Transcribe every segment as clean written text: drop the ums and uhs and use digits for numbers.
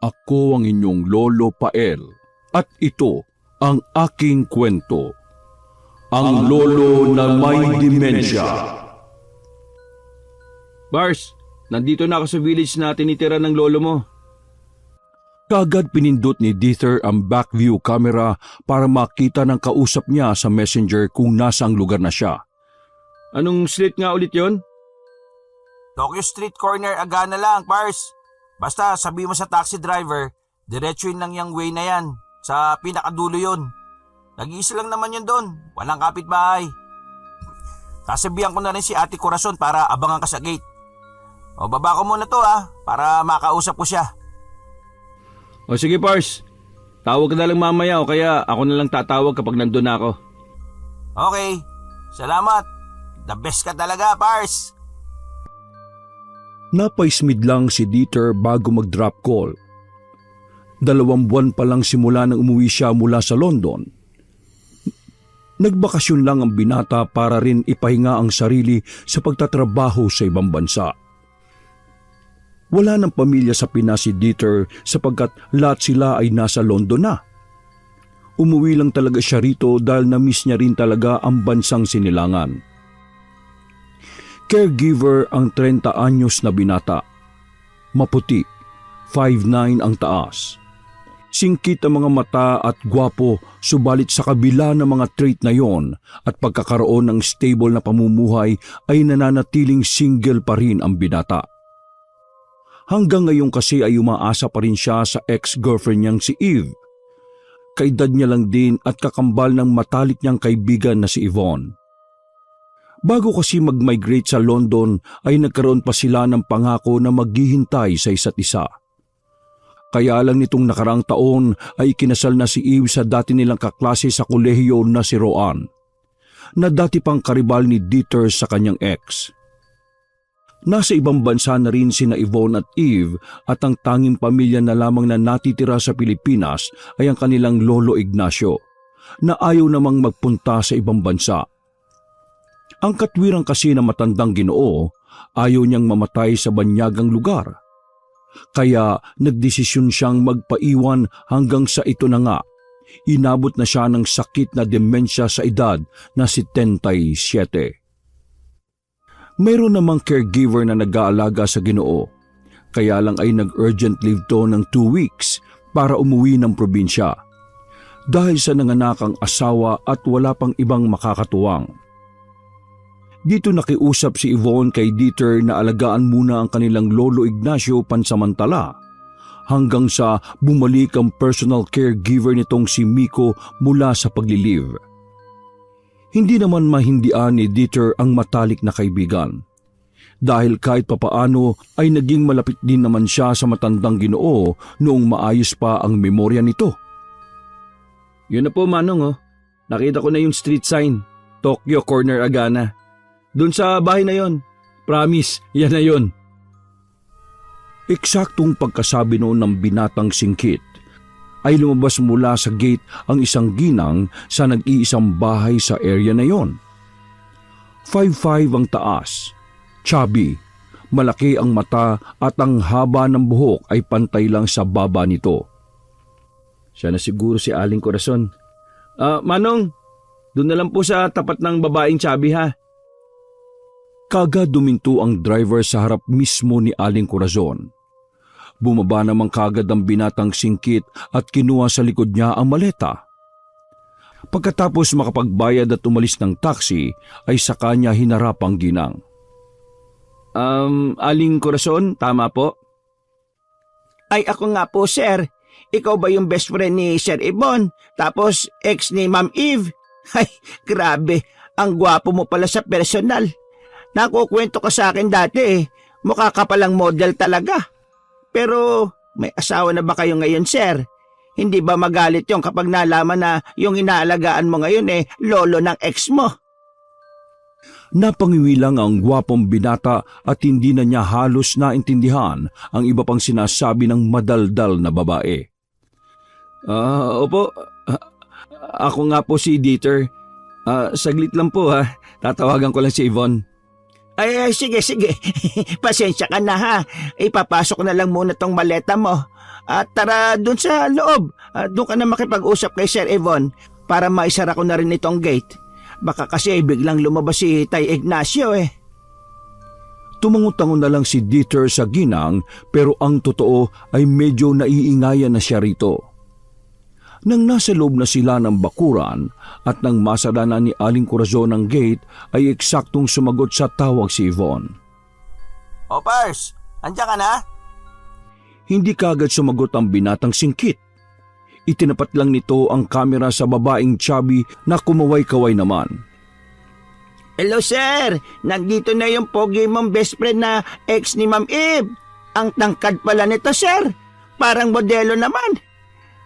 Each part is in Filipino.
ako ang inyong Lolo Pael at ito ang aking kwento. Ang Lolo na may demensya. Bars, nandito na ako sa village na tinitira ng lolo mo. Kagad pinindot ni Dieter ang back view camera para makita ng kausap niya sa messenger kung nasang lugar na siya. Anong street nga ulit yon? Tokyo Street Corner, Agana lang, Pars. Basta sabi mo sa taxi driver, diretsuin lang yung way na yan. Sa pinakadulo yon. Nag-iisa lang naman yun doon. Walang kapitbahay. Sasabihan ko na rin si Ate Corazon para abangan ka sa gate. O baba ko muna to para makausap ko siya. O sige Pars, tawag ka na lang mamaya o kaya ako na lang tatawag kapag nandun na ako. Okay, salamat. The best ka talaga, Pars. Napaismid lang si Dieter bago mag-drop call. 2 buwan pa lang simula nang umuwi siya mula sa London. Nagbakasyon lang ang binata para rin ipahinga ang sarili sa pagtatrabaho sa ibang bansa. Wala ng pamilya sa Pinas si Dieter sapagkat lahat sila ay nasa London na. Umuwi lang talaga siya rito dahil na-miss niya rin talaga ang bansang sinilangan. Caregiver ang 30 anyos na binata. Maputi, 5'9" ang taas. Singkit ang mga mata at gwapo, subalit sa kabila ng mga trait na yon at pagkakaroon ng stable na pamumuhay ay nananatiling single pa rin ang binata. Hanggang ngayon kasi ay umaasa pa rin siya sa ex-girlfriend niyang si Eve. Kaedad niya lang din at kakambal ng matalik niyang kaibigan na si Yvonne. Bago kasi mag-migrate sa London ay nagkaroon pa sila ng pangako na maghihintay sa isa't isa. Kaya lang nitong nakarang taon ay kinasal na si Eve sa dati nilang kaklase sa kolehiyo na si Roan, na dati pang karibal ni Dieter sa kanyang ex. Nasa ibang bansa na rin sina Yvonne at Eve at ang tanging pamilya na lamang na natitira sa Pilipinas ay ang kanilang lolo Ignacio, na ayaw namang magpunta sa ibang bansa. Ang katwirang kasi na matandang Ginoo, ayaw niyang mamatay sa banyagang lugar. Kaya nagdesisyon siyang magpaiwan hanggang sa ito na nga. Inabot na siya ng sakit na demensya sa edad na 77. Mayroon namang caregiver na nag-aalaga sa Ginoo, kaya lang ay nag-urgent leave to ng 2 weeks para umuwi ng probinsya dahil sa nanganakang asawa at wala pang ibang makakatuwang. Dito nakiusap si Yvonne kay Dieter na alagaan muna ang kanilang lolo Ignacio pansamantala hanggang sa bumalik ang personal caregiver nitong si Miko mula sa paglilive. Hindi naman mahindian ni Dieter ang matalik na kaibigan. Dahil kahit papaano ay naging malapit din naman siya sa matandang Ginoo noong maayos pa ang memorya nito. Yun na po Manong nakita ko na yung street sign, Tokyo Corner Agana. Doon sa bahay na yon, promise, yan na yon. Eksaktong pagkasabi noon ng binatang singkit, ay lumabas mula sa gate ang isang ginang sa nag-iisang bahay sa area na yon. 5'5" ang taas, chubby, malaki ang mata at ang haba ng buhok ay pantay lang sa baba nito. Siya na siguro si Aling Corazon. Manong, doon na lang po sa tapat ng babaeng chubby ha. Kagad duminto ang driver sa harap mismo ni Aling Corazon. Bumaba namang kagad ang binatang singkit at kinuha sa likod niya ang maleta. Pagkatapos makapagbayad at umalis ng taxi ay sa kanya hinarap ang ginang. Aling Corazon, tama po? Ay ako nga po sir, ikaw ba yung best friend ni Sir Ibon tapos ex ni Ma'am Eve? Ay grabe, ang gwapo mo pala sa personal. Nakukwento ka sa akin dati mukha ka palang model talaga. Pero may asawa na ba kayo ngayon, sir? Hindi ba magalit yung kapag nalaman na yung inaalagaan mo ngayon lolo ng ex mo? Napangiwi lang ang gwapong binata at hindi na niya halos naintindihan ang iba pang sinasabi ng madaldal na babae. Opo, ako nga po si Dieter. Saglit lang po ha, tatawagan ko lang si Yvonne. Ay, sige. Pasensya ka na ha. Ipapasok na lang muna tong maleta mo. At tara dun sa loob. Doon ka na makipag-usap kay Sir Yvonne para maisara ko na rin itong gate. Baka kasi biglang lumabas si Tay Ignacio eh. Tumangutangon na lang si Dieter sa ginang pero ang totoo ay medyo naiingayan na siya rito. Nang nasa loob na sila ng bakuran at nang masara na ni Aling Corazon ang gate ay eksaktong sumagot sa tawag si Yvonne. O Pars, andiyan ka na? Hindi kaagad sumagot ang binatang singkit. Itinapat lang nito ang kamera sa babaeng chubby na kumaway-kaway naman. Hello sir, nandito na yung pogi mong best friend na ex ni Ma'am Eve. Ang tangkad pala nito sir, parang modelo naman.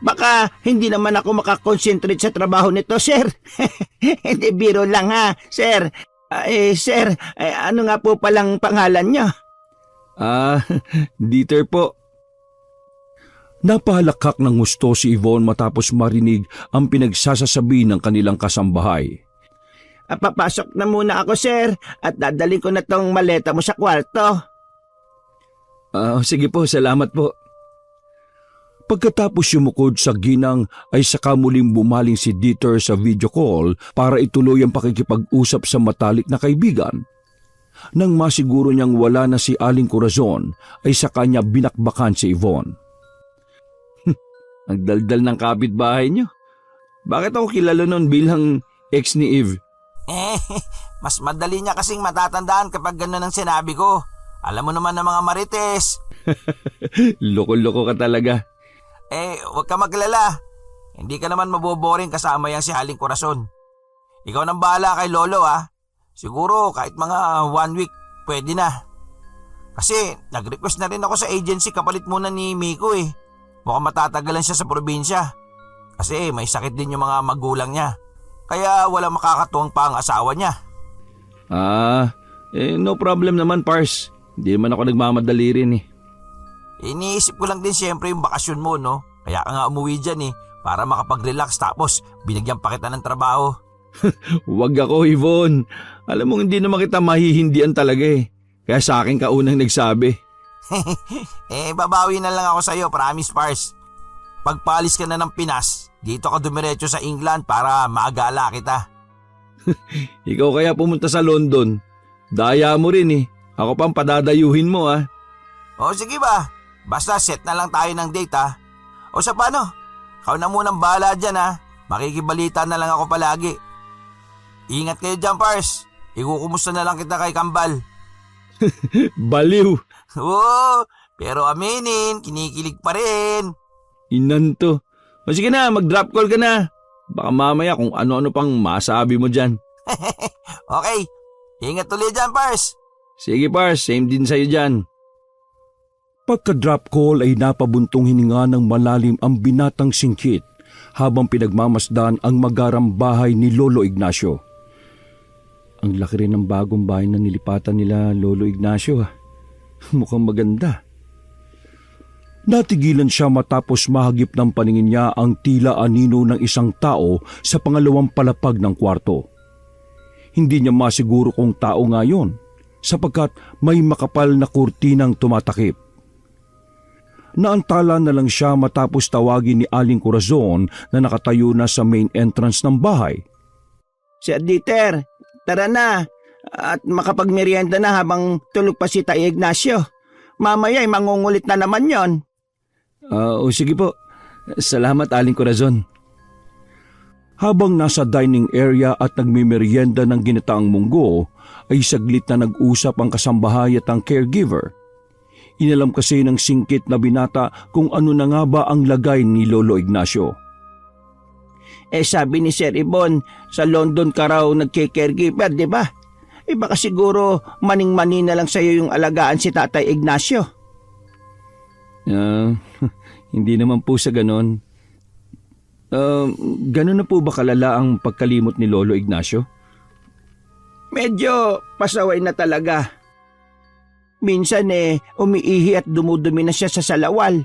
Baka hindi naman ako makakonsentrate sa trabaho nito sir. Hindi biro lang ha sir. Sir, ano nga po palang pangalan niyo? Dieter po. Napahalakhak ng gusto si Yvonne matapos marinig ang pinagsasasabi ng kanilang kasambahay. Papasok na muna ako sir at dadalhin ko na tong maleta mo sa kwarto. Sige po, salamat po. Pagkatapos yumukod sa ginang ay saka muling bumaling si Dieter sa video call para ituloy ang pakikipag-usap sa matalik na kaibigan. Nang masiguro niyang wala na si Aling Corazon ay saka niya binakbakan si Yvonne. Ang daldal ng kapitbahay niyo. Bakit ako kilala nun bilang ex ni Eve? Mas madali niya kasing matatandaan kapag gano'n ang sinabi ko. Alam mo naman ng mga marites. Loko-loko ka talaga. Huwag ka maglala. Hindi ka naman maboboring kasama yan si Aling Corazon. Ikaw nang bahala kay Lolo ha. Siguro kahit mga 1 week pwede na. Kasi nag-request na rin ako sa agency kapalit muna ni Miko eh. Mukhang matatagalan siya sa probinsya. Kasi may sakit din yung mga magulang niya. Kaya wala makakatuwang pa ang asawa niya. No problem naman Pars. Hindi naman ako nagmamadali rin eh. Iniisip ko lang din siyempre yung bakasyon mo no. Kaya ka nga umuwi dyan eh. Para makapag-relax tapos binigyan pa kita ng trabaho. Huwag ako Yvonne. Alam mo hindi naman kita mahihindian talaga eh. Kaya sa akin ka unang nagsabi. Babawi na lang ako sa'yo, promise Pars. Pagpalis ka na ng Pinas, dito ka dumiretso sa England para maagala kita. Ikaw kaya pumunta sa London. Daya mo rin eh. Ako pang padadayuhin mo ah. O sige ba, basta set na lang tayo ng date ha. O sa paano, ikaw na munang bahala dyan ha. Makikibalita na lang ako palagi. Ingat kayo dyan Pars. Ikukumusta na lang kita kay Kambal. Baliw. Oo, pero aminin, kinikilig pa rin. Inan to. O sige na, mag-drop call ka na. Baka mamaya kung ano-ano pang masabi mo dyan. Okay, ingat ulit dyan Pars. Sige Pars, same din sa'yo dyan. Pagka-drop call ay napabuntong hininga ng malalim ang binatang singkit habang pinagmamasdan ang magarang bahay ni Lolo Ignacio. Ang laki rin ng bagong bahay na nilipatan nila Lolo Ignacio. Mukhang maganda. Natigilan siya matapos mahagip ng paningin niya ang tila anino ng isang tao sa pangalawang palapag ng kwarto. Hindi niya masiguro kung tao nga yun sapagkat may makapal na kurtinang tumatakip. Naantala na lang siya matapos tawagin ni Aling Corazon na nakatayo na sa main entrance ng bahay. Sir Dieter, tara na at makapagmerienda na habang tulog pa si Tay Ignacio. Mamaya ay mangungulit na naman yon. Sige po. Salamat Aling Corazon. Habang nasa dining area at nagmimerienda ng ginataang munggo, ay saglit na nag-usap ang kasambahay at ang caregiver. Inalam kasi ng singkit na binata kung ano na nga ba ang lagay ni Lolo Ignacio. Sabi ni Sir Ibon, sa London ka raw nagke-caregiver, di ba? Baka siguro maning-mani na lang sa'yo yung alagaan si Tatay Ignacio. Hindi naman po sa ganon. Ganon na po ba kalala ang pagkalimot ni Lolo Ignacio? Medyo pasaway na talaga. Minsan umiihi at dumudumi na siya sa salawal.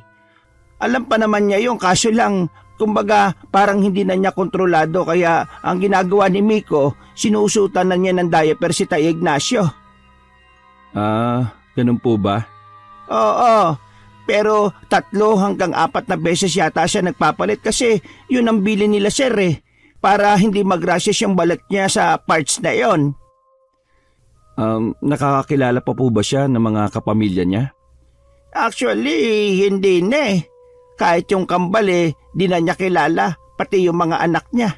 Alam pa naman niya yung kaso lang, kumbaga parang hindi na niya kontrolado kaya ang ginagawa ni Miko, sinusutan na niya ng diaper si Tay Ignacio. Ganun po ba? Oo, Pero 3 hanggang 4 na beses yata siya nagpapalit kasi yun ang bili nila sir para hindi mag-rashes yung balat niya sa parts na yon. Nakakakilala pa po ba siya ng mga kapamilya niya? Actually, hindi na Kahit yung kambal di na niya kilala, pati yung mga anak niya.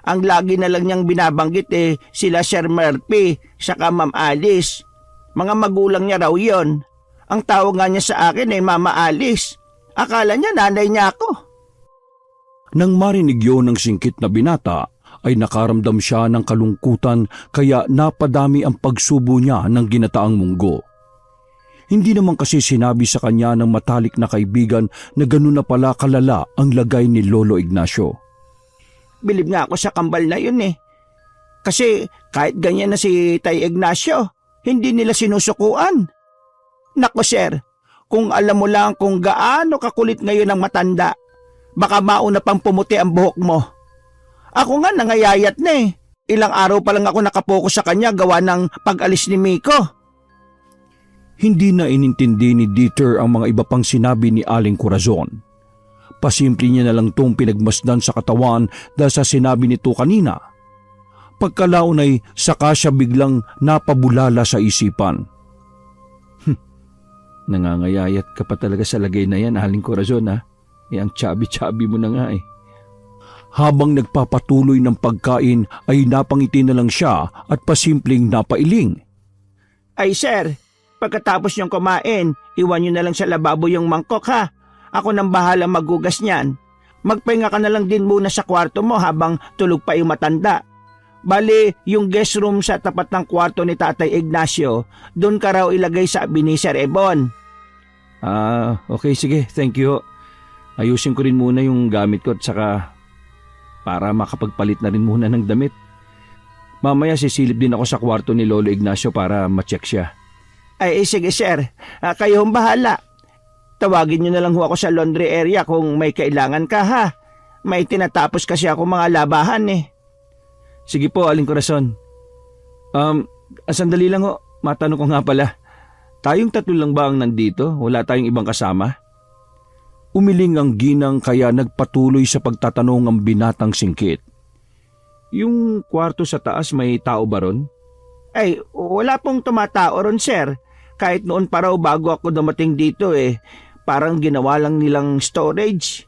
Ang lagi na lang niyang binabanggit sila Sir Murphy, saka Ma'am Alice. Mga magulang niya raw yon. Ang tawag nga niya sa akin Mama Alice. Akala niya nanay niya ako. Nang marinig yun ng singkit na binata, ay nakaramdam siya ng kalungkutan kaya napadami ang pagsubo niya ng ginataang munggo. Hindi naman kasi sinabi sa kanya ng matalik na kaibigan na ganun na pala kalala ang lagay ni Lolo Ignacio. Bilib nga ako sa kambal na yun Kasi kahit ganyan na si Tay Ignacio, hindi nila sinusukuan. Nako sir, kung alam mo lang kung gaano kakulit ngayon ang matanda, baka mauna pang pumuti ang buhok mo. Ako nga nangayayat na Ilang araw pa lang ako nakapokus sa kanya gawa ng pag-alis ni Miko. Hindi na inintindi ni Dieter ang mga iba pang sinabi ni Aling Corazon. Pasimple niya na lang itong pinagmasdan sa katawan dahil sa sinabi nito kanina. Pagkalaon ay saka siya biglang napabulala sa isipan. Nangangayayat ka pa talaga sa lagay na yan, Aling Corazon ang chubby-chubby mo na nga Habang nagpapatuloy ng pagkain ay napangiti na lang siya at pasimpleng napailing. Ay sir, pagkatapos niyong kumain, iwan niyo na lang sa lababo yung mangkok Ako nang bahala maghugas niyan. Magpahinga ka na lang din muna sa kwarto mo habang tulog pa yung matanda. Bali, yung guest room sa tapat ng kwarto ni Tatay Ignacio, doon ka raw ilagay sa ni Sir Ebon. Okay, sige, thank you. Ayusin ko rin muna yung gamit ko at saka para makapagpalit na rin muna ng damit. Mamaya sisilip din ako sa kwarto ni Lolo Ignacio para ma-check siya. Ay, sige sir, kayo ang bahala. Tawagin niyo na lang ako sa laundry area kung may kailangan ka May tinatapos kasi ako mga labahan Sige po, Aling Corazon. Sandali lang matanong ko nga pala. Tayong 3 lang ba ang nandito? Wala tayong ibang kasama? Umiling ang ginang kaya nagpatuloy sa pagtatanong ang binatang singkit. Yung kwarto sa taas may tao ba ron? Ay, wala pong tumatao ron sir. Kahit noon pa raw bago ako dumating dito parang ginawa lang nilang storage.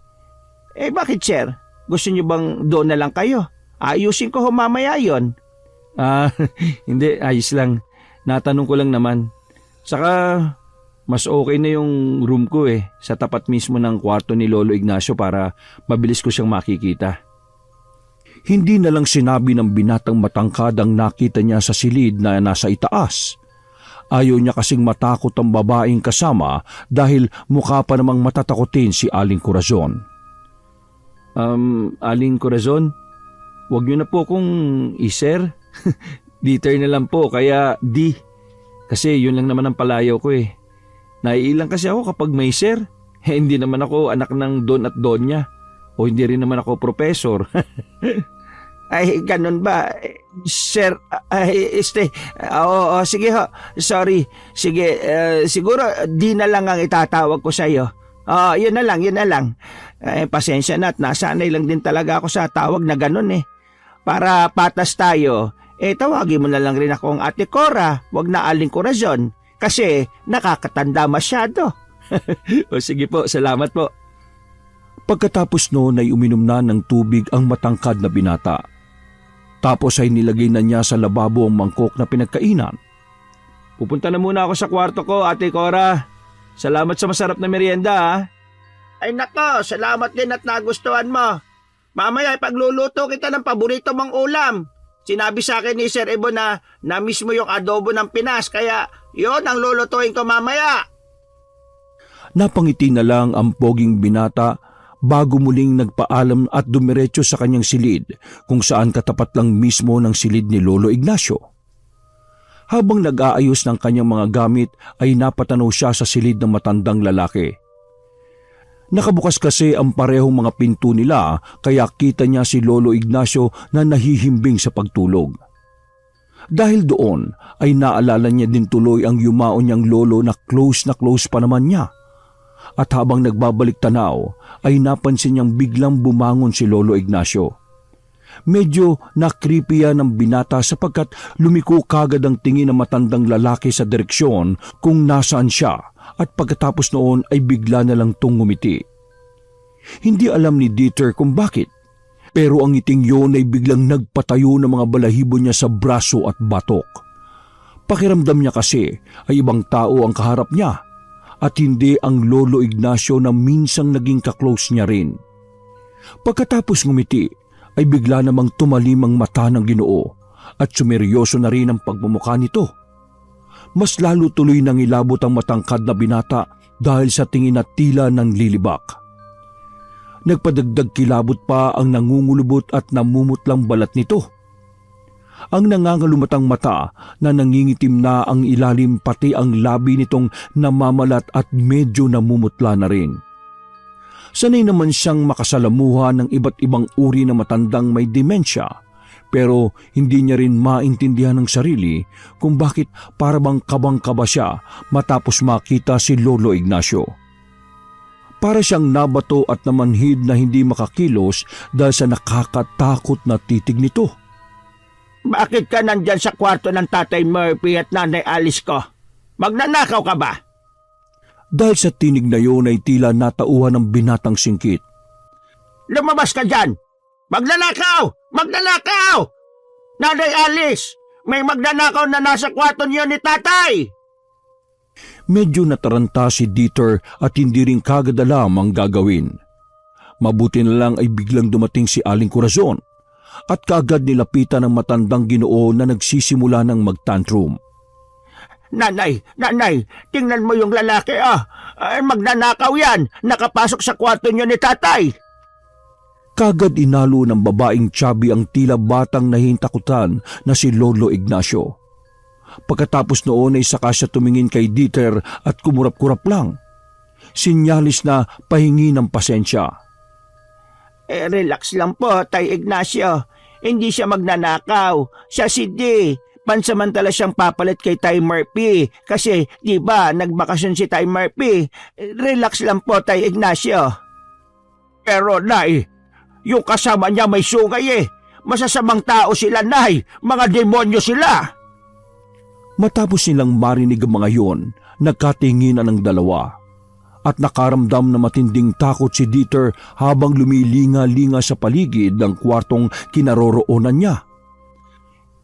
Bakit sir? Gusto niyo bang doon na lang kayo? Ayusin ko mamaya yon. Hindi, ayos lang. Natanong ko lang naman. Saka, mas okay na yung room ko sa tapat mismo ng kwarto ni Lolo Ignacio para mabilis ko siyang makikita. Hindi na lang sinabi ng binatang matangkad ang nakita niya sa silid na nasa itaas. Ayaw niya kasing matakot ang babaeng kasama dahil mukha pa namang matatakotin si Aling Corazon. Aling Corazon, wag niyo na po kung iser. Dieter na lang po, kaya di. Kasi yun lang naman ang palayaw ko Naiilang kasi ako kapag may sir. Hindi naman ako anak ng Don at Donya. O hindi rin naman ako professor. Ay, ganun ba? Sir, sige sorry. Sige, siguro di na lang ang itatawag ko sa iyo. Yun na lang. Pasensya na at nasanay lang din talaga ako sa tawag na ganun Para patas tayo, tawagin mo na lang rin akong Ate Cora, wag na Aling Corazon, kasi nakakatanda masyado. O sige po, salamat po. Pagkatapos noon ay uminom na ng tubig ang matangkad na binata. Tapos ay nilagay na niya sa lababo ang mangkok na pinagkainan. Pupunta na muna ako sa kwarto ko, Ate Cora. Salamat sa masarap na merienda Ay nako, salamat din at nagustuhan mo. Mamaya ipagluluto kita ng paborito mong ulam. Sinabi sa akin ni Sir Ebon na na-miss mo yung adobo ng Pinas, kaya yon ang lulutuin ko mamaya. Napangiti na lang ang poging binata bago muling nagpaalam at dumiretso sa kanyang silid kung saan katapat lang mismo ng silid ni Lolo Ignacio. Habang nag-aayos ng kanyang mga gamit ay napatanaw siya sa silid ng matandang lalaki. Nakabukas kasi ang parehong mga pinto nila kaya kita niya si Lolo Ignacio na nahihimbing sa pagtulog. Dahil doon ay naalala niya din tuloy ang yumao niyang lolo na close pa naman niya. at habang nagbabalik tanaw ay napansin niyang biglang bumangon si Lolo Ignacio. Medyo na-creepy yan ng binata sapagkat lumiko kagad ang tingin ng matandang lalaki sa direksyon kung nasaan siya at pagkatapos noon ay bigla na lang ngumiti. Hindi alam ni Dieter kung bakit, pero ang ngiting yon ay biglang nagpatayo ng mga balahibo niya sa braso at batok. Pakiramdam niya kasi ay ibang tao ang kaharap niya at hindi ang Lolo Ignacio na minsang naging kaklose niya rin. Pagkatapos ngumiti ay bigla namang tumalim ang mata ng Ginoo at sumeryoso na rin ang pagmumukha nito. Mas lalo tuloy nang ilabot ang matangkad na binata dahil sa tingin na tila ng lilibak. Nagpadagdag kilabot pa ang nangungulubot at namumutlang balat nito. Ang nangangalumatang mata na nangingitim na ang ilalim pati ang labi nitong namamalat at medyo namumutla na rin. Sanay naman siyang makasalamuha ng iba't ibang uri na matandang may demensya, pero hindi niya rin maintindihan ng sarili kung bakit parabang kabang-kaba siya matapos makita si Lolo Ignacio. Para siyang nabato at namanhid na hindi makakilos dahil sa nakakatakot na titig nito. Bakit ka nandyan sa kwarto ng Tatay Murphy at Nanay Alice ko? Magnanakaw ka ba? Dahil sa tinig na yun ay tila natauhan ng binatang singkit. Lumabas ka dyan! Magnanakaw! Magnanakaw! Nanay Alice! May magnanakaw na nasa kwarto niyo ni Tatay! Medyo nataranta si Dieter at hindi rin kagad alam ang gagawin. Mabuti na lang ay biglang dumating si Aling Corazon at kaagad nilapitan ng matandang Ginoo na nagsisimula ng magtantrum. Nanay, tingnan mo yung lalaki magnanakaw yan, nakapasok sa kwarto niyo ni Tatay. Kagad inalo ng babaeng chubby ang tila batang nahintakutan na si Lolo Ignacio. Pagkatapos noon ay saka siya tumingin kay Dieter at kumurap-kurap lang. Sinyalis na pahingi ng pasensya. Relax lang po, Tay Ignacio. Hindi siya magnanakaw. Siya si D. Pansamantala siyang papalit kay Tay Murphy. Kasi, di ba, nagbakasyon si Tay Murphy. Relax lang po, Tay Ignacio. Pero, Nay, yung kasama niya may sungay Masasamang tao sila, Nay. Mga demonyo sila. Matapos nilang marinig ang mga yon, nagkatinginan ng dalawa. At nakaramdam na matinding takot si Dieter habang lumilinga-linga sa paligid ng kwartong kinaroroonan niya.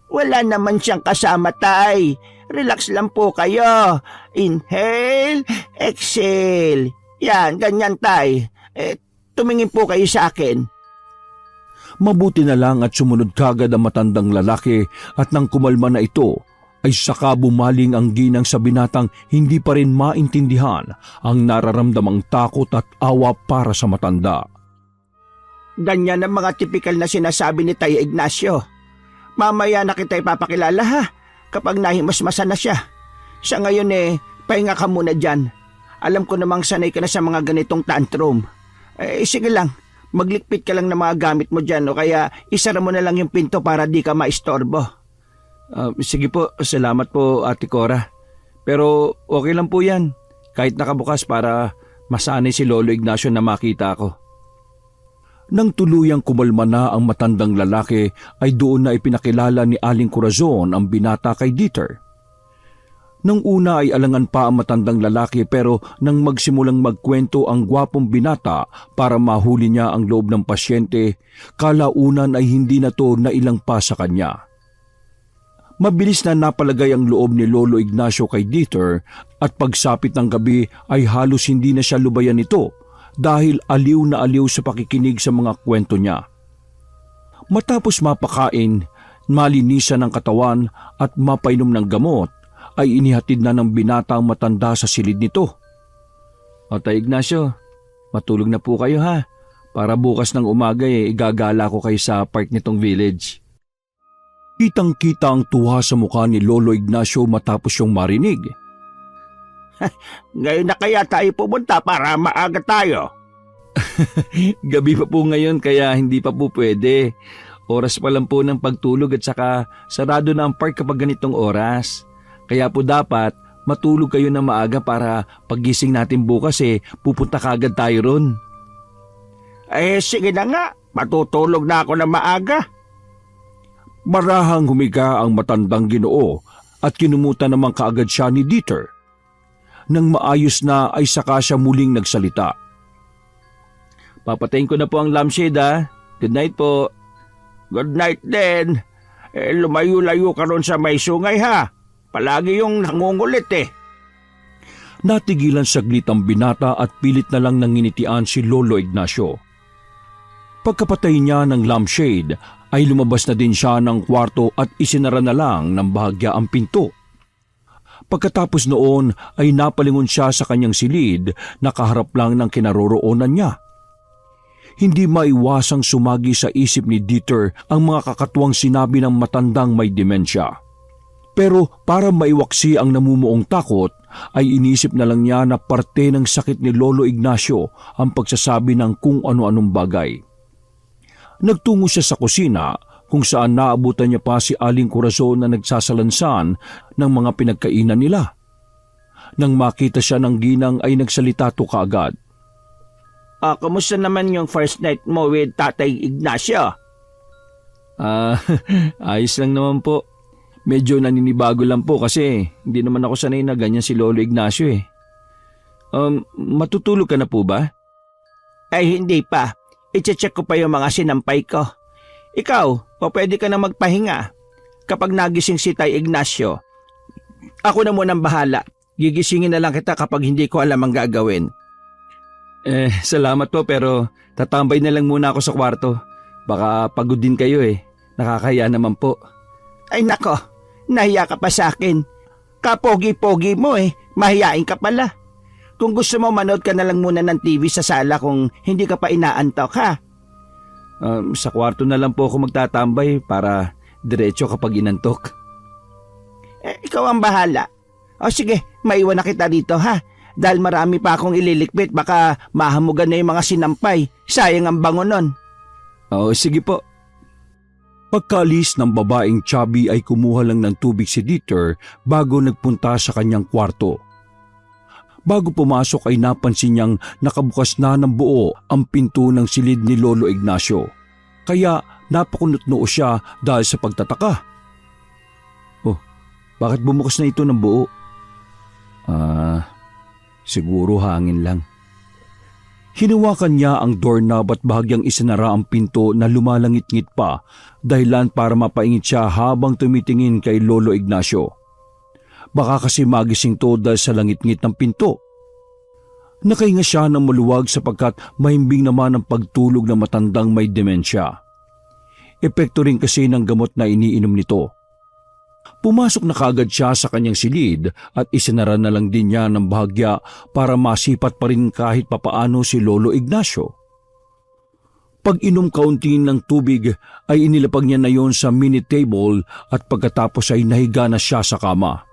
Wala naman siyang kasama, Tay. Relax lang po kayo. Inhale, exhale. Yan, ganyan, Tay. Tumingin po kayo sa akin. Mabuti na lang at sumunod kagad ang matandang lalaki at nang kumalma na ito, ay saka bumaling ang ginang sa binatang hindi pa rin maintindihan ang nararamdamang takot at awa para sa matanda. Ganyan ang mga tipikal na sinasabi ni Tay Ignacio. Mamaya na kita ipapakilala ha, kapag nahimasmasan na siya. Sa ngayon pahinga ka muna dyan. Alam ko namang sanay ka na sa mga ganitong tantrum. Sige lang, maglikpit ka lang ng mga gamit mo dyan o kaya isara mo na lang yung pinto para di ka maistorbo. Sige po, salamat po Ate Cora. Pero okay lang po yan, kahit nakabukas para masanay si Lolo Ignacio na makita ako. Nang tuluyang kumalma na ang matandang lalaki ay doon na ipinakilala ni Aling Corazon ang binata kay Dieter. Nang una ay alangan pa ang matandang lalaki pero nang magsimulang magkwento ang gwapong binata para mahuli niya ang loob ng pasyente, kalaunan ay hindi na to nailang pa sa kanya. Mabilis na napalagay ang loob ni Lolo Ignacio kay Dieter at pagsapit ng gabi ay halos hindi na siya lubayan nito dahil aliw na aliw sa pakikinig sa mga kwento niya. Matapos mapakain, malinisan ng katawan at mapainom ng gamot, ay inihatid na ng binata ang matanda sa silid nito. Tay Ignacio, matulog na po kayo ha, para bukas ng umaga igagala ko kayo sa park nitong village. Kitang-kita ang tuwa sa mukha ni Lolo Ignacio matapos yung marinig. Ngayon na kaya tayo pumunta para maaga tayo? Gabi pa po ngayon kaya hindi pa po pwede. Oras pa lang po ng pagtulog at saka sarado na ang park kapag ganitong oras. Kaya po dapat matulog kayo na maaga para paggising natin bukas pupunta kagad tayo ron. Sige na nga, matutulog na ako na maaga. Marahang humiga ang matandang Ginoo at kinumutan naman kaagad siya ni Dieter. Nang maayos na ay saka siya muling nagsalita. Papatayin ko na po ang lampshade Good night po. Good night din. Lumayo-layo ka ron sa may sungay ha. Palagi yung nangungulit Natigilan saglit ang binata at pilit na lang nanginitian si Lolo Ignacio. Pagkapatay niya ng lampshade ay lumabas na din siya ng kwarto at isinara na lang ng bahagya ang pinto. Pagkatapos noon ay napalingon siya sa kanyang silid na kaharap lang ng kinaroroonan niya. Hindi maiwasang sumagi sa isip ni Dieter ang mga kakatuwang sinabi ng matandang may demensya. Pero para maiwaksi ang namumuong takot, ay inisip na lang niya na parte ng sakit ni Lolo Ignacio ang pagsasabi ng kung ano-anong bagay. Nagtungo siya sa kusina kung saan naabutan niya pa si Aling Corazon na nagsasalansan ng mga pinagkainan nila. Nang makita siya ng ginang ay nagsalita to kaagad. Kumusta naman yung first night mo with Tatay Ignacio? Ayos lang naman po. Medyo naninibago lang po kasi hindi naman ako sanay na ganyan si Lolo Ignacio Matutulog ka na po ba? Ay hindi pa. I-check ko pa yung mga sinampay ko. Ikaw, pwede ka na magpahinga. Kapag nagising si Tay Ignacio, ako na munang bahala. Gigisingin na lang kita kapag hindi ko alam ang gagawin. Salamat po pero tatambay na lang muna ako sa kwarto. Baka pagod din kayo Nakakaya naman po. Ay nako, nahiya ka pa sa akin. Kapogi-pogi mo mahiyain ka pala. Kung gusto mo manood ka na lang muna ng TV sa sala kung hindi ka pa inaantok ha. Sa kwarto na lang po ako magtatambay para diretso kapag inantok. Ikaw ang bahala. O sige, maiwan na kita dito ha. Dahil marami pa akong ililikbit, baka mahamugan na yung mga sinampay. Sayang ang bango nun. Sige po. Pagkaalis ng babaeng chubby ay kumuha lang ng tubig si Dieter bago nagpunta sa kanyang kwarto. Bago pumasok ay napansin niyang nakabukas na ng buo ang pinto ng silid ni Lolo Ignacio. Kaya napakunot-noo siya dahil sa pagtataka. Bakit bumukas na ito ng buo? Siguro hangin lang. Hinawakan niya ang doorknob at bahagyang isinara ang pinto na lumalangit-ngit pa dahilan para mapaingit siya habang tumitingin kay Lolo Ignacio. Baka kasi magising to dahil sa langit-ngit ng pinto. Nakahinga siya ng maluwag sapagkat mahimbing naman ang pagtulog ng matandang may demensya. Epekto rin kasi ng gamot na iniinom nito. Pumasok na kaagad siya sa kanyang silid at isinara na lang din niya ng bahagya para masipat pa rin kahit papaano si Lolo Ignacio. Pag inom kaunti ng tubig ay inilapag niya na yon sa mini table at pagkatapos ay nahiga na siya sa kama.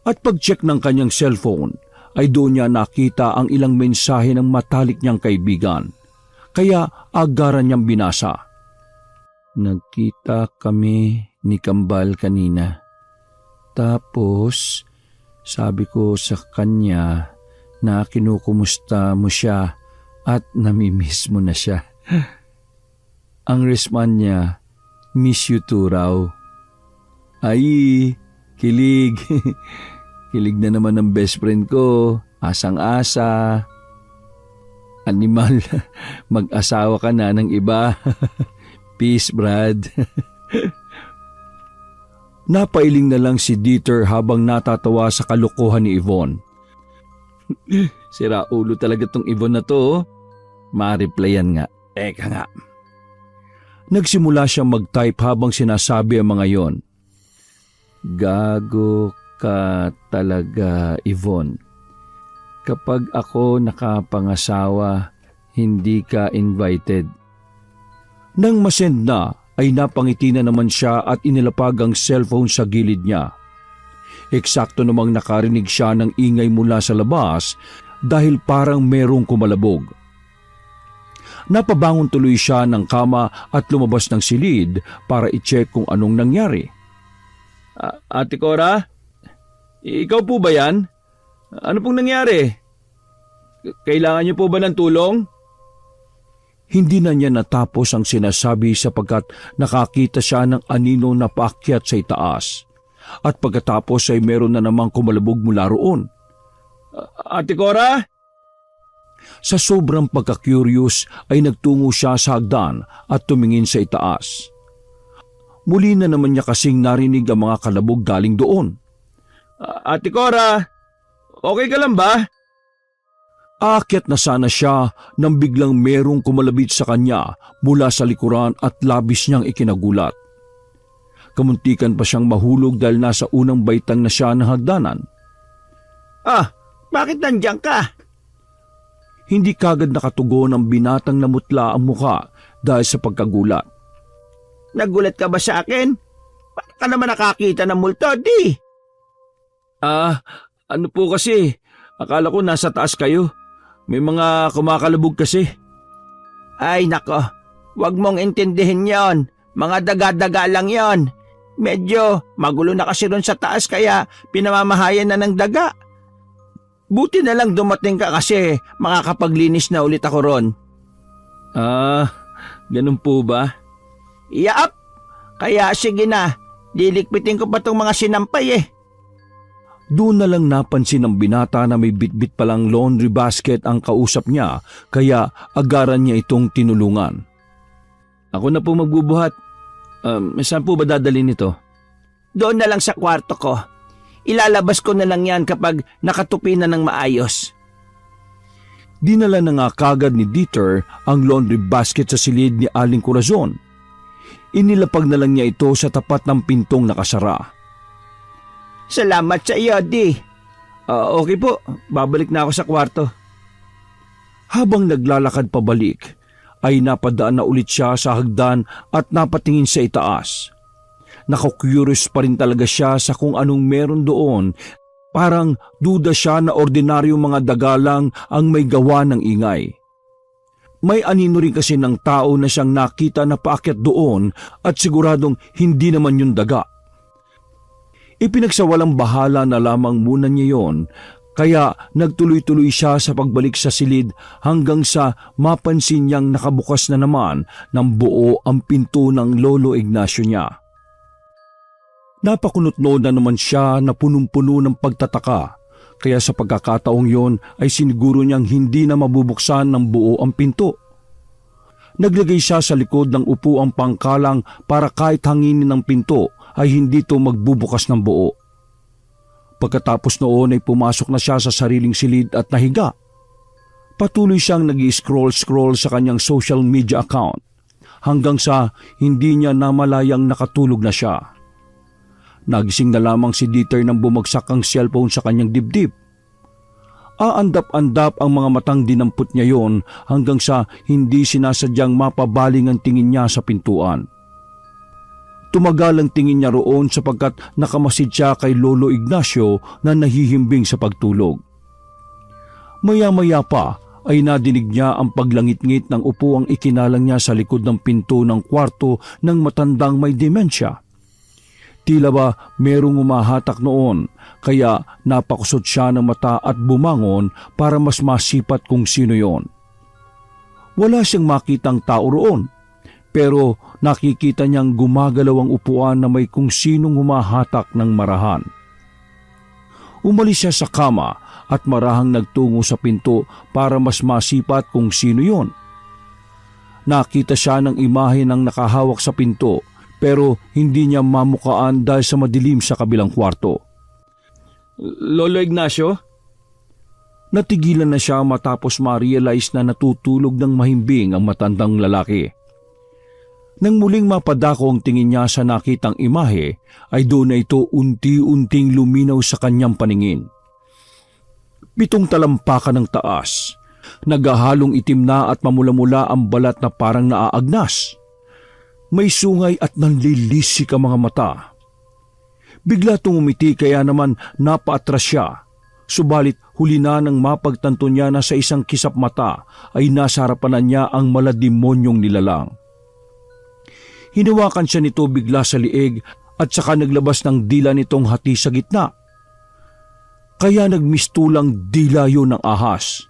At pag-check ng kanyang cellphone ay doon niya nakita ang ilang mensahe ng matalik niyang kaibigan. Kaya agaran niyang binasa. Nagkita kami ni Kambal kanina. Tapos, sabi ko sa kanya na kinukumusta mo siya at namimiss mo na siya. Ang respond niya, miss you too raw. Ay, kilig. Kilig na naman ng best friend ko. Asang-asa. Animal, mag-asawa ka na ng iba. Peace, Brad. Napailing na lang si Dieter habang natatawa sa kalokohan ni Yvonne. Sira ulo talaga tong Yvonne na to. Ma-replyan nga. Eka nga. Nagsimula siyang mag-type habang sinasabi ang mga yon. Gago ka talaga, Yvonne. Kapag ako nakapangasawa, hindi ka invited. Nang masend na, ay napangiti na naman siya at inilapag ang cellphone sa gilid niya. Eksakto namang nakarinig siya ng ingay mula sa labas dahil parang merong kumalabog. Napabangon tuloy siya ng kama at lumabas ng silid para i-check kung anong nangyari. Ate Cora? Ikaw po ba yan? Ano pong nangyari? Kailangan niyo po ba ng tulong? Hindi na niya natapos ang sinasabi sapagkat nakakita siya ng anino na paakyat sa itaas. At pagkatapos ay meron na namang kumalabog mula roon. Ate Cora? Sa sobrang pagka-curious ay nagtungo siya sa hagdan at tumingin sa itaas. Muli na naman niya kasing narinig ang mga kalabog galing doon. Ate Cora, okay ka lang ba? Aakyat na sana siya nang biglang merong kumalabit sa kanya mula sa likuran at labis niyang ikinagulat. Kamuntikan pa siyang mahulog dahil nasa unang baitang na siya ng hagdanan. Bakit nandiyan ka? Hindi kagad nakatugon ang binatang namutla ang muka dahil sa pagkagulat. Nagulat ka ba sa akin? Paano ka naman nakakita ng multo, di? Ano po kasi, akala ko nasa taas kayo. May mga kumakalabog kasi. Ay nako, wag mong intindihin yon. Mga daga-daga lang yon. Medyo magulo na kasi ron sa taas kaya pinamamahayan na ng daga. Buti na lang dumating ka kasi makakapaglinis na ulit ako ron. Ganun po ba? Yaap! Kaya sige na, lilikpitin ko pa tong mga sinampay eh. Doon na lang napansin ng binata na may bitbit palang laundry basket ang kausap niya kaya agaran niya itong tinulungan. Ako na po magbubuhat. Saan po ba dadalhin ito? Doon na lang sa kwarto ko. Ilalabas ko na lang yan kapag nakatupi na ng maayos. Dinala na nga kagad ni Dieter ang laundry basket sa silid ni Aling Corazon. Inilapag na lang niya ito sa tapat ng pintong nakasara. Salamat sa iyo, Di. Okay po, babalik na ako sa kwarto. Habang naglalakad pabalik, ay napadaan na ulit siya sa hagdan at napatingin sa itaas. Naku-curious pa rin talaga siya sa kung anong meron doon. Parang duda siya na ordinaryong mga daga lang ang may gawa ng ingay. May anino rin kasi ng tao na siyang nakita na paakyat doon at siguradong hindi naman yung daga. Ipinagsawalang bahala na lamang muna niya yon, kaya nagtuloy-tuloy siya sa pagbalik sa silid hanggang sa mapansin niyang nakabukas na naman ng buo ang pinto ng Lolo Ignacio niya. Napakunot-nod na naman siya na punong-puno ng pagtataka, kaya sa pagkakataong yon ay siniguro niyang hindi na mabubuksan ng buo ang pinto. Naglagay siya sa likod ng upuang pangkalang para kahit hanginin ng pinto ay hindi ito magbubukas ng buo. Pagkatapos noon ay pumasok na siya sa sariling silid at nahiga. Patuloy siyang nag-scroll sa kanyang social media account hanggang sa hindi niya namalayang nakatulog na siya. Nagising na lamang si Dieter nang bumagsak ang cellphone sa kanyang dibdib. Aandap-andap ang mga matang dinampot niya yon hanggang sa hindi sinasadyang mapabaling ang tingin niya sa pintuan. Tumagal ang tingin niya roon sapagkat nakamasid siya kay Lolo Ignacio na nahihimbing sa pagtulog. Maya-maya pa ay nadinig niya ang paglangit-ngit ng upuang ikinalang niya sa likod ng pinto ng kwarto ng matandang may demensya. Tila ba merong umahatak noon kaya napakusot siya ng mata at bumangon para mas masipat kung sino yon. Wala siyang makitang tao roon. Pero nakikita niyang gumagalaw ang upuan na may kung sinong humahatak ng marahan. Umalis siya sa kama at marahang nagtungo sa pinto para mas masipat kung sino yon. Nakita siya ng imahe ng nakahawak sa pinto pero hindi niya mamukaan dahil sa madilim sa kabilang kwarto. Lolo Ignacio? Natigilan na siya matapos ma-realize na natutulog ng mahimbing ang matandang lalaki. Nang muling mapadako ang tingin niya sa nakitang imahe, ay doon na ito unti-unting luminaw sa kanyang paningin. 7 talampakan ng taas, naghahalong itim na at mamula-mula ang balat na parang naaagnas. May sungay at nanlilisik ang mga mata. Bigla itong umiti kaya naman napaatras siya. Subalit huli na nang mapagtanto niya na sa isang kisap mata ay nasa harapan na niya ang malademonyong nilalang. Hinawakan siya nito bigla sa liig at saka naglabas ng dila nitong hati sa gitna. kaya nagmistulang dila yun ng ahas.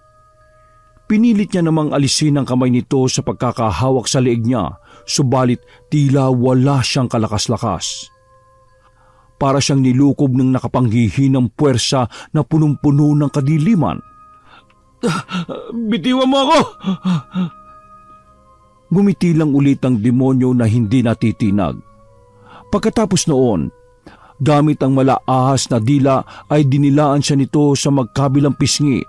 Pinilit niya namang alisin ang kamay nito sa pagkakahawak sa leeg niya, subalit tila wala siyang kalakas-lakas. Para siyang nilukob ng nakapanghihinang puwersa na punong-puno ng kadiliman. Bitiwan mo ako! Ngumiti lang ulit ang demonyo na hindi natitinag. Pagkatapos noon, gamit ang malaahas na dila ay dinilaan siya nito sa magkabilang pisngi,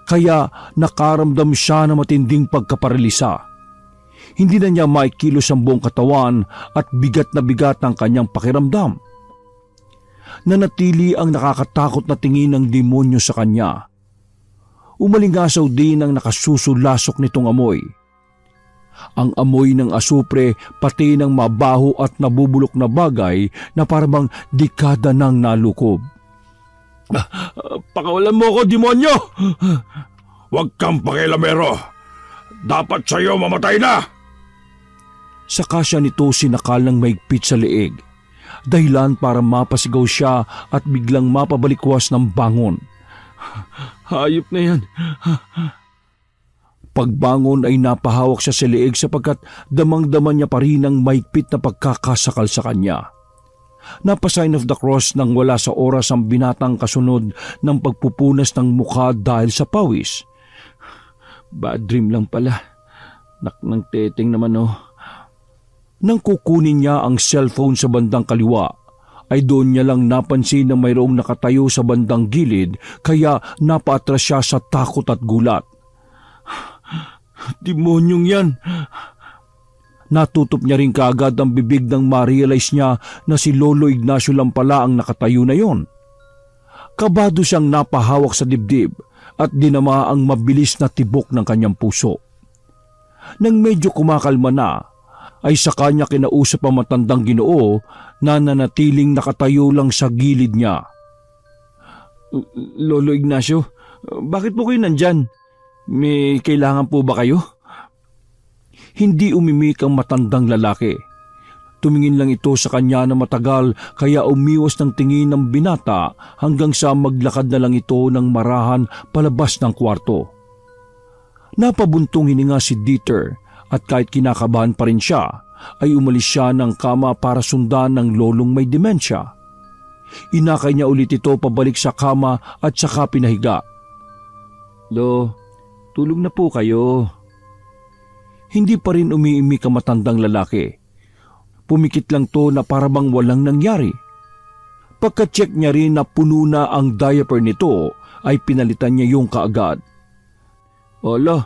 kaya nakaramdam siya ng matinding pagkaparalisa. Hindi na niya maikilos ang buong katawan at bigat na bigat ang kanyang pakiramdam. Nanatili ang nakakatakot na tingin ng demonyo sa kanya. Umalingasaw din ang nakasusulasok nitong amoy. Ang amoy ng asupre pati ng mabaho at nabubulok na bagay na parang dekada nang nalukob. Pakawalan mo ako, demonyo! Huwag kang pakialamero. Dapat sa'yo mamatay na. Saka siya nito sinakal ng maigpit sa leeg, dahilan para mapasigaw siya at biglang mapabalikwas ng bangon. Hayop na yan. Pagbangon ay napahawak siya sa leeg sapagkat damang-dama niya pa rin ang maigpit na pagkakasakal sa kanya. Napasign of the cross nang wala sa oras ang binatang kasunod ng pagpupunas ng mukha dahil sa pawis. Bad dream lang pala. Naknang teteng naman oh. Nang kukunin niya ang cellphone sa bandang kaliwa, ay doon niya lang napansin na mayroong nakatayo sa bandang gilid kaya napaatras siya sa takot at gulat. Demonyong yan! Natutop niya rin kaagad ang bibig nang ma-realize niya na si Lolo Ignacio lang pala ang nakatayo na yon. Kabado siyang napahawak sa dibdib at dinama ang mabilis na tibok ng kanyang puso. Nang medyo kumakalma na, ay sa kanya kinausap ang matandang Ginoo na nanatiling nakatayo lang sa gilid niya. Lolo Ignacio, bakit po kayo nandyan? May kailangan po ba kayo? Hindi umimik ang matandang lalaki. Tumingin lang ito sa kanya na matagal kaya umiwas ng tingin ng binata hanggang sa maglakad na lang ito ng marahan palabas ng kwarto. Napabuntong hininga si Dieter at kahit kinakabahan pa rin siya, ay umalis siya ng kama para sundan ng lolong may demensya. Inakay niya ulit ito pabalik sa kama at saka pinahiga. Lo, tulog na po kayo. Hindi pa rin umiimik ang matandang lalaki. Pumikit lang to na parabang walang nangyari. Pagka-check niya rin na puno na ang diaper nito, ay pinalitan niya yung kaagad. Olo,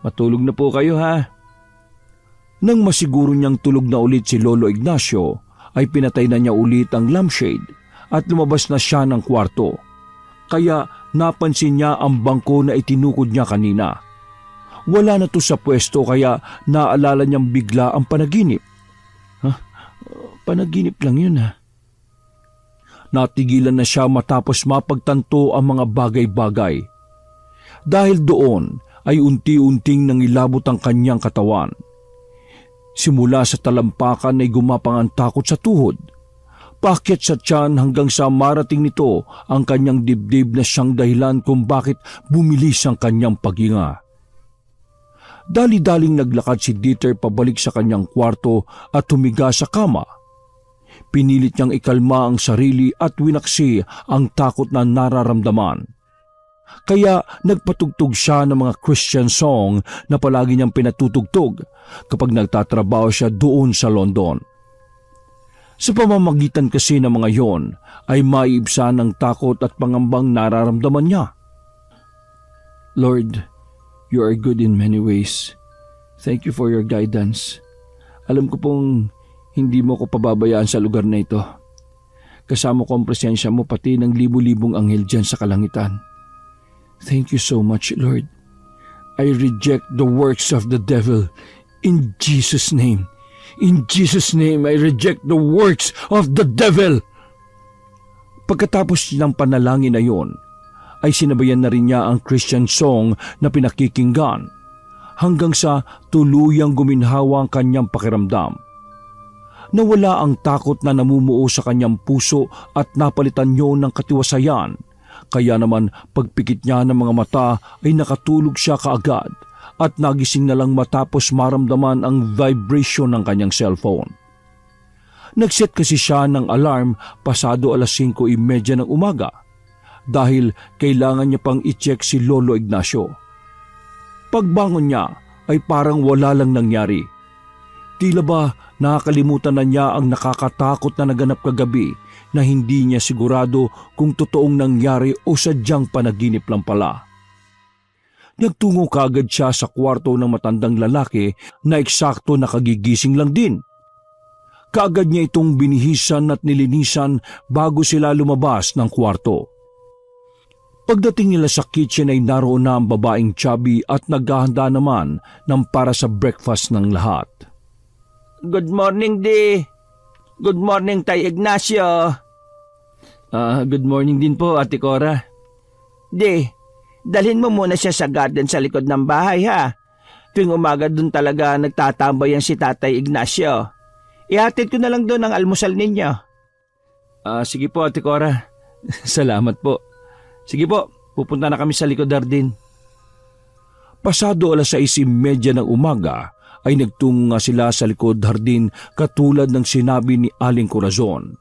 matulog na po kayo ha. Nang masiguro niyang tulog na ulit si Lolo Ignacio, ay pinatay na niya ulit ang lampshade at lumabas na siya ng kwarto. Kaya napansin niya ang bangko na itinukod niya kanina. Wala na to sa pwesto kaya naalala niyang bigla ang panaginip. Panaginip lang yun ha. Natigilan na siya matapos mapagtanto ang mga bagay-bagay. Dahil doon ay unti-unting nangilabot ang kanyang katawan. Simula sa talampakan ay gumapang ang takot sa tuhod. Paakyat sa tiyan hanggang sa marating nito ang kanyang dibdib na siyang dahilan kung bakit bumilis ang kanyang paghinga. Dali-daling naglakad si Dieter pabalik sa kanyang kwarto at humiga sa kama. Pinilit niyang ikalma ang sarili at winaksi ang takot na nararamdaman. Kaya nagpatugtog siya ng mga Christian song na palagi niyang pinatutugtog kapag nagtatrabaho siya doon sa London. Sa pamamagitan kasi ng mga yon ay maiibsan ang takot at pangambang nararamdaman niya. Lord, You are good in many ways. Thank you for your guidance. Alam ko pong hindi mo ko pababayaan sa lugar na ito. Kasama ko ang presensya mo pati ng libu-libong anghel dyan sa kalangitan. Thank you so much, Lord. I reject the works of the devil in Jesus' name. In Jesus' name, I reject the works of the devil. Pagkatapos ng panalangin na yon, ay sinabayan na rin niya ang Christian song na pinakikinggan hanggang sa tuluyang guminhawa ang kanyang pakiramdam. Nawala ang takot na namumuo sa kanyang puso at napalitan niyo ng katiwasayan Kaya naman pagpikit niya ng mga mata ay nakatulog siya kaagad at nagising na lang matapos maramdaman ang vibration ng kanyang cellphone. Nagset kasi siya ng alarm pasado 5:30 ng umaga dahil kailangan niya pang i-check si Lolo Ignacio. Pagbangon niya ay parang wala lang nangyari. Tila ba nakakalimutan na niya ang nakakatakot na naganap kagabi na hindi niya sigurado kung totoong nangyari o sadyang panaginip lang pala. Nagtungo kaagad siya sa kwarto ng matandang lalaki na eksakto nakagigising lang din. Kaagad niya itong binihisan at nilinisan bago sila lumabas ng kwarto. Pagdating nila sa kitchen ay naroon na ang babaeng chubby at naghahanda naman ng para sa breakfast ng lahat. Good morning, Di. Good morning, Tay Ignacio. Good morning din po, Ate Cora. Di, dalhin mo muna siya sa garden sa likod ng bahay, ha? Tuwing umaga doon talaga nagtatambay ang si Tatay Ignacio. Ihatid ko na lang doon ang almusal ninyo. Sige po, Ate Cora. Salamat po. Sige po, pupunta na kami sa likod din. Pasado 6:30 ng umaga ay nagtungo nga sila sa likod hardin katulad ng sinabi ni Aling Corazon.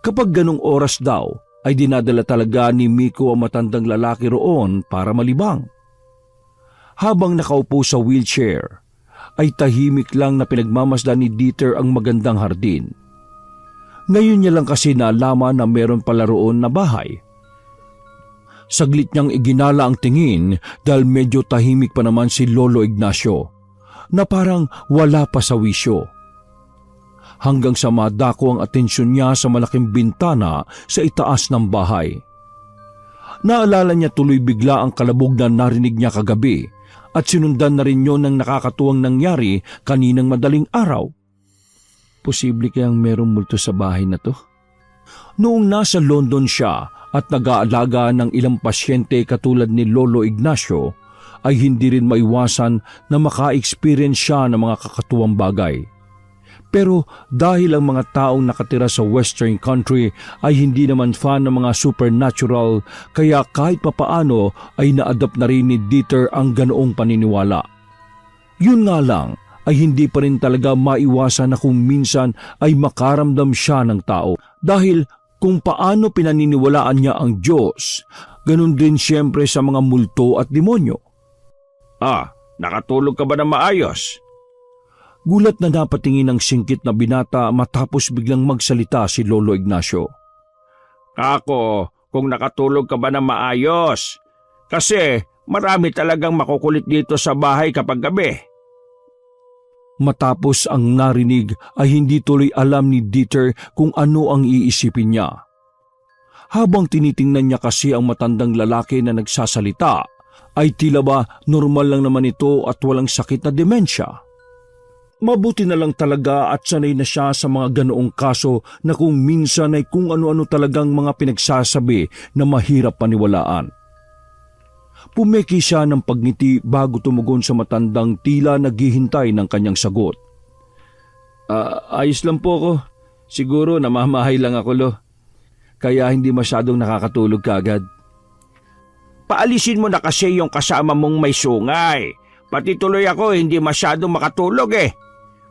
Kapag ganong oras daw ay dinadala talaga ni Miko ang matandang lalaki roon para malibang. Habang nakaupo sa wheelchair, ay tahimik lang na pinagmamasdan ni Dieter ang magandang hardin. Ngayon niya lang kasi nalaman na meron pala roon na bahay. Saglit niyang iginala ang tingin dahil medyo tahimik pa naman si Lolo Ignacio na parang wala pa sa wisyo. Hanggang sa madako ang atensyon niya sa malaking bintana sa itaas ng bahay. Naalala niya tuloy bigla ang kalabog na narinig niya kagabi at sinundan na rin yon ng nakakatuwang nangyari kaninang madaling araw. Posible kayang merong multo sa bahay na to? Noong nasa London siya at nag-aalaga ng ilang pasyente katulad ni Lolo Ignacio, ay hindi rin maiwasan na maka-experience siya ng mga kakatuwang bagay. Pero dahil ang mga taong nakatira sa western country ay hindi naman fan ng mga supernatural, kaya kahit papaano ay na-adapt na rin ni Dieter ang ganoong paniniwala. Yun nga lang ay hindi pa rin talaga maiwasan na kung minsan ay makaramdam siya ng tao dahil kung paano pinaniniwalaan niya ang Diyos, ganun din siyempre sa mga multo at demonyo. Nakatulog ka ba na maayos? Gulat na napatingin ang singkit na binata matapos biglang magsalita si Lolo Ignacio. Kako, kung nakatulog ka ba na maayos? Kasi marami talagang makukulit dito sa bahay kapag gabi. Matapos ang narinig ay hindi tuloy alam ni Dieter kung ano ang iisipin niya. Habang tinitingnan niya kasi ang matandang lalaki na nagsasalita, ay tila ba normal lang naman ito at walang sakit na demensya. Mabuti na lang talaga at sanay na siya sa mga ganoong kaso na kung minsan ay kung ano-ano talagang mga pinagsasabi na mahirap paniwalaan. Pumeki siya ng pagngiti bago tumugon sa matandang tila naghihintay ng kanyang sagot. Ayos lang po ko. Siguro namamahay lang ako, Lo. Kaya hindi masyadong nakakatulog kaagad. Paalisin mo na kasi yung kasama mong may sungay. Pati tuloy ako hindi masyadong makatulog eh.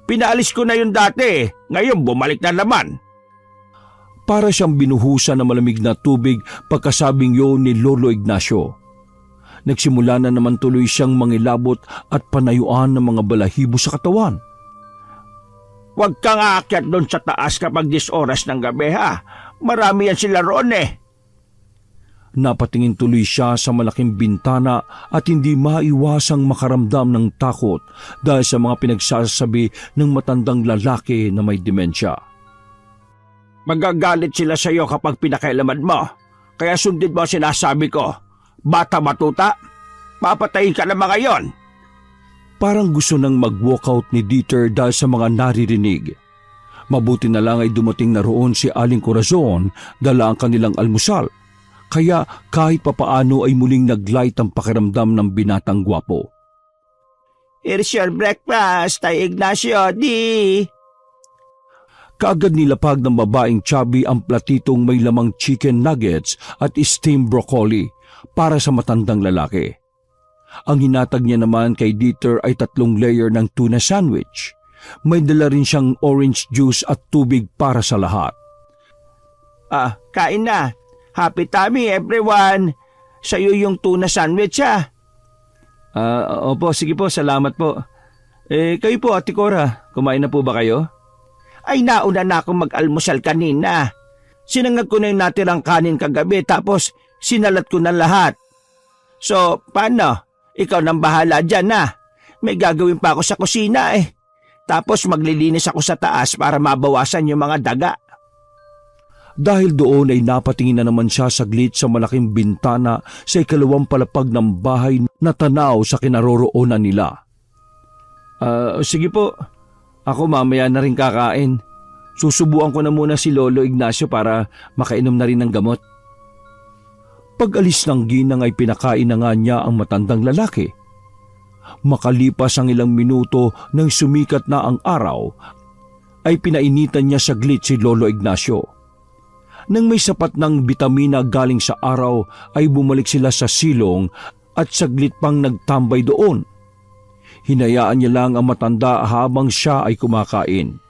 Pinaalis ko na yun dati, ngayon bumalik na naman. Para siyang binuhusan ng malamig na tubig pagkasabing yun ni Lolo Ignacio. Nagsimula na naman tuloy siyang mangilabot at panayuan ng mga balahibo sa katawan. Huwag kang aakyat doon sa taas kapag 10 oras ng gabi ha. Marami yan sila roon eh. Napatingin tuloy siya sa malaking bintana at hindi maiwasang makaramdam ng takot dahil sa mga pinagsasabi ng matandang lalaki na may demensya. Magagalit sila sa iyo kapag pinakailaman mo. Kaya sundin mo ang sinasabi ko. Bata matuta, papatayin ka naman ngayon. Parang gusto nang mag-walkout ni Dieter dahil sa mga naririnig. Mabuti na lang ay dumating na roon si Aling Corazon dala ang kanilang almusal. Kaya kahit papaano ay muling naglight ang pakiramdam ng binatang gwapo. Here's your breakfast, Tay Ignacio, Di. Kaagad nilapag ng babaeng chubby ang platitong may lamang chicken nuggets at steamed broccoli para sa matandang lalaki. Ang hinatag niya naman kay Dieter ay 3 layer ng tuna sandwich. May dala rin siyang orange juice at tubig para sa lahat. Kain na. Happy tummy everyone. Sa'yo yung tuna sandwich Opo, sige po, salamat po. Kayo po, Ate Cora, kumain na po ba kayo? Ay nauna na akong mag-almusal kanina. Sinangag ko na yung natirang kanin kagabi tapos sinalat ko na lahat. So, paano? Ikaw nang bahala dyan May gagawin pa ako sa kusina Tapos maglilinis ako sa taas para mabawasan yung mga daga. Dahil doon ay napatingin na naman siya saglit sa malaking bintana sa ikalawang palapag ng bahay na tanaw sa kinaroroonan nila. Sige po, ako mamaya na rin kakain. Susubuan ko na muna si Lolo Ignacio para makainom na rin ng gamot. Pag-alis ng ginang ay pinakain na nga niya ang matandang lalaki. Makalipas ang ilang minuto nang sumikat na ang araw, ay pinainitan niya saglit si Lolo Ignacio. Nang may sapat ng bitamina galing sa araw ay bumalik sila sa silong at saglit pang nagtambay doon. Hinayaan niya lang ang matanda habang siya ay kumakain.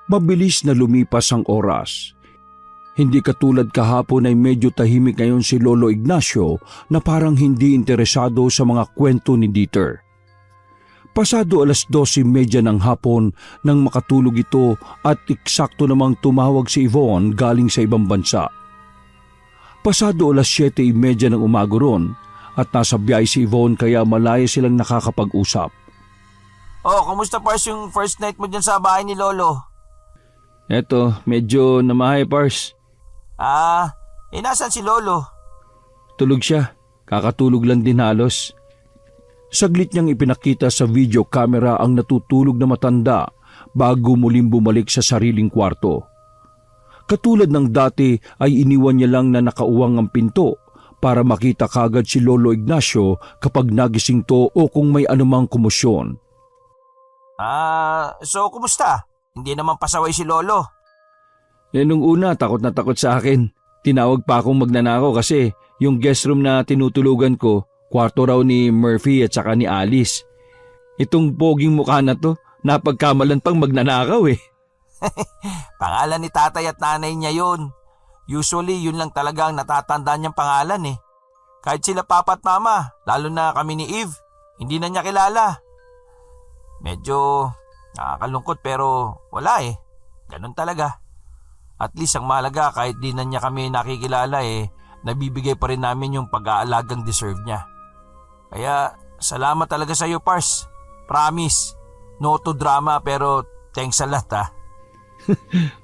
Mabilis na lumipas ang oras. Hindi katulad kahapon ay medyo tahimik ngayon si Lolo Ignacio na parang hindi interesado sa mga kwento ni Dieter. Pasado 12:30 ng hapon nang makatulog ito at eksakto namang tumawag si Yvonne galing sa ibang bansa. Pasado 7:30 ng umaga ron at nasa biyahe si Yvonne kaya malaya silang nakakapag-usap. Kumusta Pars yung first night mo dyan sa bahay ni Lolo? Eto, medyo namahay Pars. Nasaan si Lolo? Tulog siya, kakatulog lang din halos. Saglit niyang ipinakita sa video camera ang natutulog na matanda bago muling bumalik sa sariling kwarto. Katulad ng dati ay iniwan niya lang na nakauwang ang pinto para makita kagad si Lolo Ignacio kapag nagising to o kung may anumang komosyon. So kumusta? Hindi naman pasaway si Lolo. Nung una takot na takot sa akin. Tinawag pa akong magnanakaw kasi yung guest room na tinutulugan ko, kwarto raw ni Murphy at saka ni Alice. Itong poging mukha na to, napagkamalan pang magnanakaw Pangalan ni tatay at nanay niya yun. Usually yun lang talaga ang natatandaan niyang pangalan Kahit sila papa at mama, lalo na kami ni Eve, hindi na niya kilala. Medyo nakakalungkot pero wala Ganun talaga. At least ang mahalaga kahit di na niya kami nakikilala nabibigay pa rin namin yung pag-aalagang deserve niya. Kaya salamat talaga sa iyo Pars. Promise, no to drama pero thanks a lot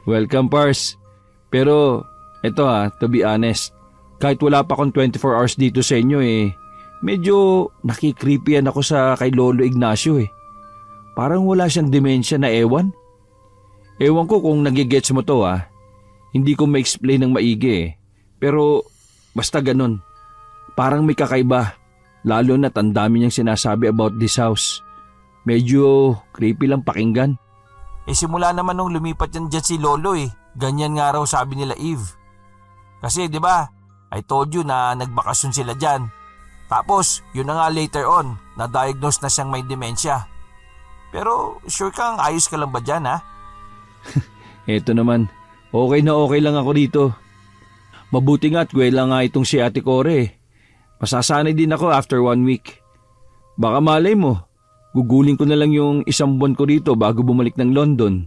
Welcome Pars. Pero eto to be honest, kahit wala pa akong 24 hours dito sa inyo medyo nakikreepyan ako sa kay Lolo Ignacio Parang wala siyang demensya na ewan. Ewan ko kung nagigets mo to Hindi ko ma-explain ng maigi Pero basta ganun. Parang may kakaiba. Lalo na't ang dami niyang sinasabi about this house. Medyo creepy lang pakinggan. Simula naman nung lumipat yan dyan si Lolo Ganyan nga raw sabi nila Eve. Kasi di ba, I told you na nagbakasyon sila dyan. Tapos yun na nga later on, na-diagnose na siyang may demensya. Pero sure kang ayos ka lang ba dyan Eto naman, okay na okay lang ako dito. Mabuti nga at gwela nga itong si Ate Core. Masasanay din ako after 1 week. Baka malay mo, gugulin ko na lang yung 1 buwan ko dito bago bumalik ng London.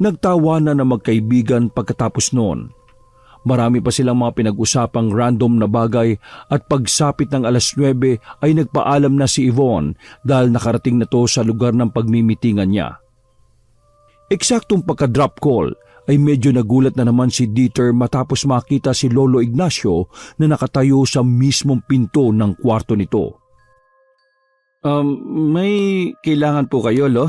Nagtawanan na magkaibigan pagkatapos noon. Marami pa silang mga pinag-usapang random na bagay at pagsapit ng 9 ay nagpaalam na si Yvonne dahil nakarating na to sa lugar ng pagmimitingan niya. Eksaktong pagka-drop call ay medyo nagulat na naman si Dieter matapos makita si Lolo Ignacio na nakatayo sa mismong pinto ng kwarto nito. May kailangan po kayo, Lo?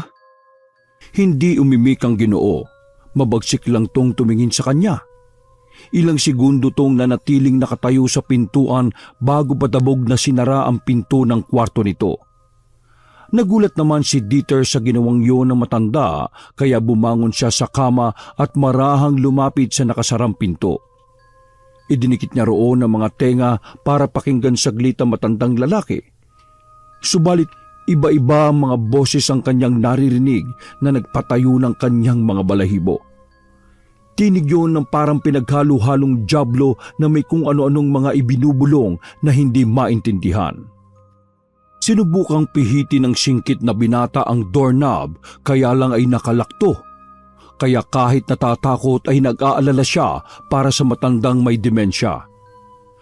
Hindi umimik ang Ginoo. Mabagsik lang tong tumingin sa kanya. Ilang segundo tong nanatiling nakatayo sa pintuan bago patabog na sinara ang pinto ng kwarto nito. Nagulat naman si Dieter sa ginawang yun ng matanda kaya bumangon siya sa kama at marahang lumapit sa nakasarang pinto. Idinikit niya roon ang mga tenga para pakinggan saglit ang matandang lalaki. Subalit iba-iba ang mga boses ang kanyang naririnig na nagpatayo ng kanyang mga balahibo. Tinig yun ng parang pinaghalo-halong dyablo na may kung ano-anong mga ibinubulong na hindi maintindihan. Sinubukang pihitin ng singkit na binata ang doorknob kaya lang ay nakalakto. Kaya kahit natatakot ay nag-aalala siya para sa matandang may demensya.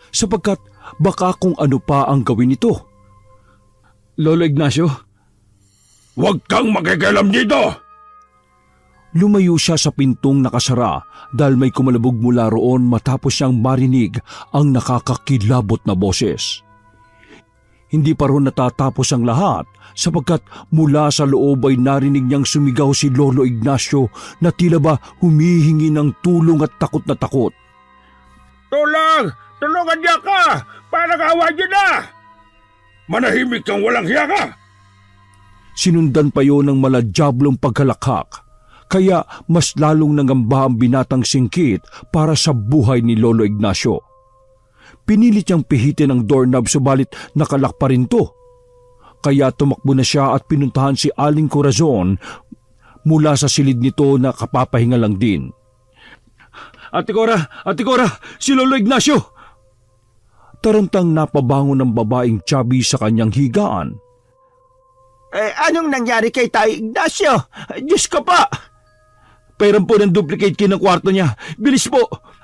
Sapagkat baka kung ano pa ang gawin nito. Lolo Ignacio? Huwag kang makikialam dito! Lumayo siya sa pintong nakasara dahil may kumalabog mula roon matapos siyang marinig ang nakakakilabot na boses. Hindi pa ron natatapos ang lahat sapagkat mula sa loob ay narinig niyang sumigaw si Lolo Ignacio na tila ba humihingi ng tulong at takot na takot. Tulong! Tulungan niya ka! Parang awa niyo na! Manahimik kang walang hiya ka! Sinundan pa yon ng maladyablong pagkalakhak, kaya mas lalong nangamba ang binatang singkit para sa buhay ni Lolo Ignacio. Pinilit niyang pihitin ang doorknob subalit nakalak pa rin to. Kaya tumakbo na siya at pinuntahan si Aling Corazon mula sa silid nito na kapapahinga lang din. Ate Cora! Si Lolo Ignacio! Tarantang napabangon ng babaeng chubby sa kanyang higaan. Anong nangyari kay Tayo Ignacio? Diyos ko po! Pairam po ng duplicate key ng kwarto niya. Bilis po!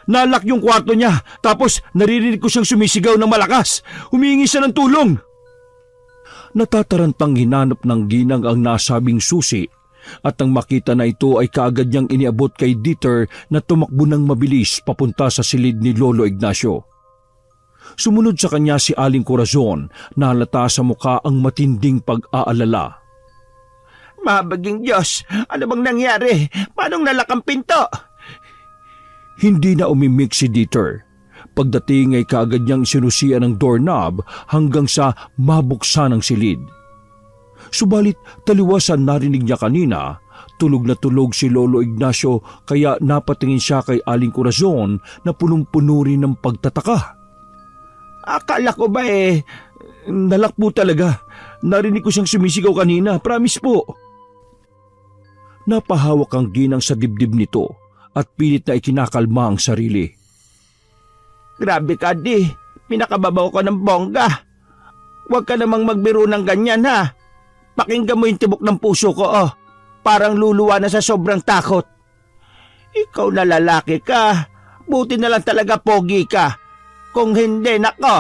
Nalak yung kwarto niya. Tapos naririnig ko siyang sumisigaw ng malakas. Humihingi siya ng tulong. Natatarantang hinanap ng ginang ang nasabing susi at nang makita na ito ay kaagad niyang iniabot kay Dieter na tumakbo ng mabilis papunta sa silid ni Lolo Ignacio. Sumunod sa kanya si Aling Corazon na halata sa muka ang matinding pag-aalala. Mahabaging Diyos, ano bang nangyari? Paanong nalak ang pinto? Hindi na umimik si Dieter. Pagdating ay kaagad niyang sinusian ng doorknob hanggang sa mabuksan ang silid. Subalit taliwas sa narinig niya kanina, tulog na tulog si Lolo Ignacio kaya napatingin siya kay Aling Corazon na punong-puno rin ng pagtataka. Akala ko ba Nalak po talaga. Narinig ko siyang sumisigaw kanina, promise po. Napahawak ang ginang sa dibdib nito at pilit na ikinakalma ang sarili. Grabe ka, Di. Pinakababaw ko ng bongga. Huwag ka namang magbiro ng ganyan, ha? Pakinggan mo yung tibok ng puso ko, oh. Parang luluwa na sa sobrang takot. Ikaw na lalaki ka. Buti na lang talaga pogi ka. Kung hindi, nako.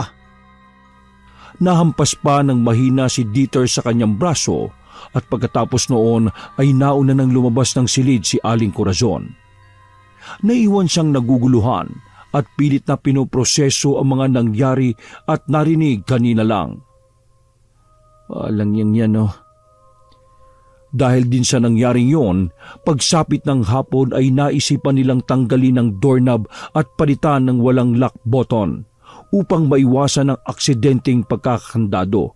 Nahampas pa ng mahina si Dieter sa kanyang braso at pagkatapos noon ay nauna nang lumabas ng silid si Aling Corazon. Naiwan siyang naguguluhan at pilit na pinoproseso ang mga nangyari at narinig kanina lang. Walang yan, oh. Dahil din sa nangyaring yon, pagsapit ng hapon ay naisipan nilang tanggalin ang doorknob at palitan ng walang lock button upang maiwasan ang aksidenteng pagkakandado.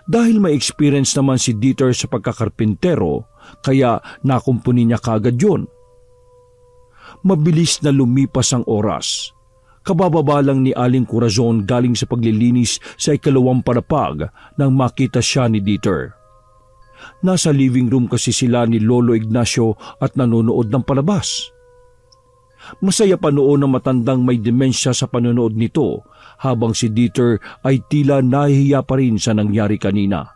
Dahil may experience naman si Dieter sa pagkakarpintero, kaya nakumpuni niya kagad yun. Mabilis na lumipas ang oras. Kabababa lang ni Aling Corazon galing sa paglilinis sa ikalawang palapag nang makita siya ni Dieter. Nasa living room kasi sila ni Lolo Ignacio at nanonood ng palabas. Masaya pa noon ang matandang may demensya sa panonood nito habang si Dieter ay tila nahihiya pa rin sa nangyari kanina.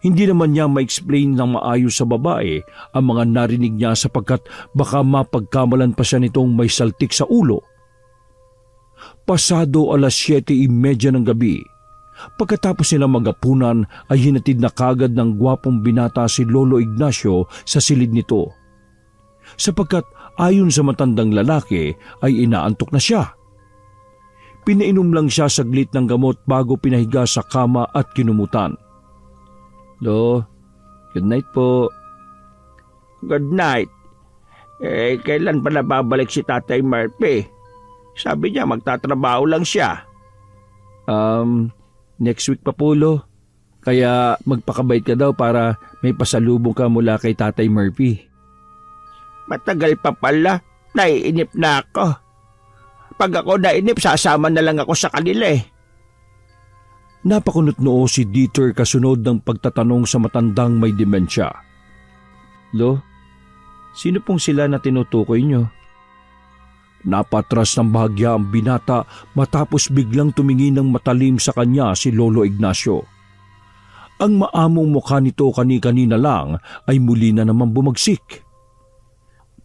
Hindi naman niya ma-explain ng maayos sa babae ang mga narinig niya sapagkat baka mapagkamalan pa siya nitong may saltik sa ulo. Pasado 7:30 ng gabi, pagkatapos nila magapunan ay hinatid na kagad ng gwapong binata si Lolo Ignacio sa silid nito. Sapagkat ayon sa matandang lalaki ay inaantok na siya. Pinainom lang siya saglit ng gamot bago pinahiga sa kama at kinumutan. Lo, good night po. Good night. Kailan pala babalik si Tatay Murphy? Sabi niya magtatrabaho lang siya. Next week pa po, Lo. Kaya magpakabait ka daw para may pasalubong ka mula kay Tatay Murphy. Matagal pa pala, naiinip na ako. Pag ako nainip, sasama na lang ako sa kanila eh. Napakunot noo si Dieter kasunod ng pagtatanong sa matandang may demensya. Lo, sino pong sila na tinutukoy nyo? Napatras ng bahagya ang binata matapos biglang tumingin ng matalim sa kanya si Lolo Ignacio. Ang maamong mukha nito kani-kanina lang ay muli na naman bumagsik.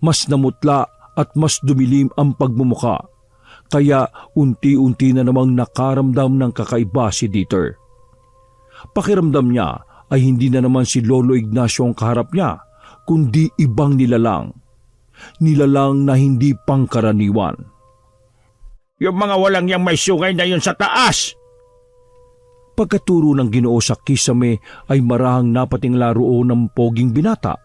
Mas namutla at mas dumilim ang pagmumukha, kaya unti-unti na namang nakaramdam ng kakaiba si Dieter. Pakiramdam niya ay hindi na naman si Lolo Ignacio ang kaharap niya, kundi ibang nilalang. Nilalang na hindi pangkaraniwan. Yung mga walang yang may sungay na yun sa taas! Pagkaturo ng Ginoo sa kisame ay marahang napatingla roon ng poging binata.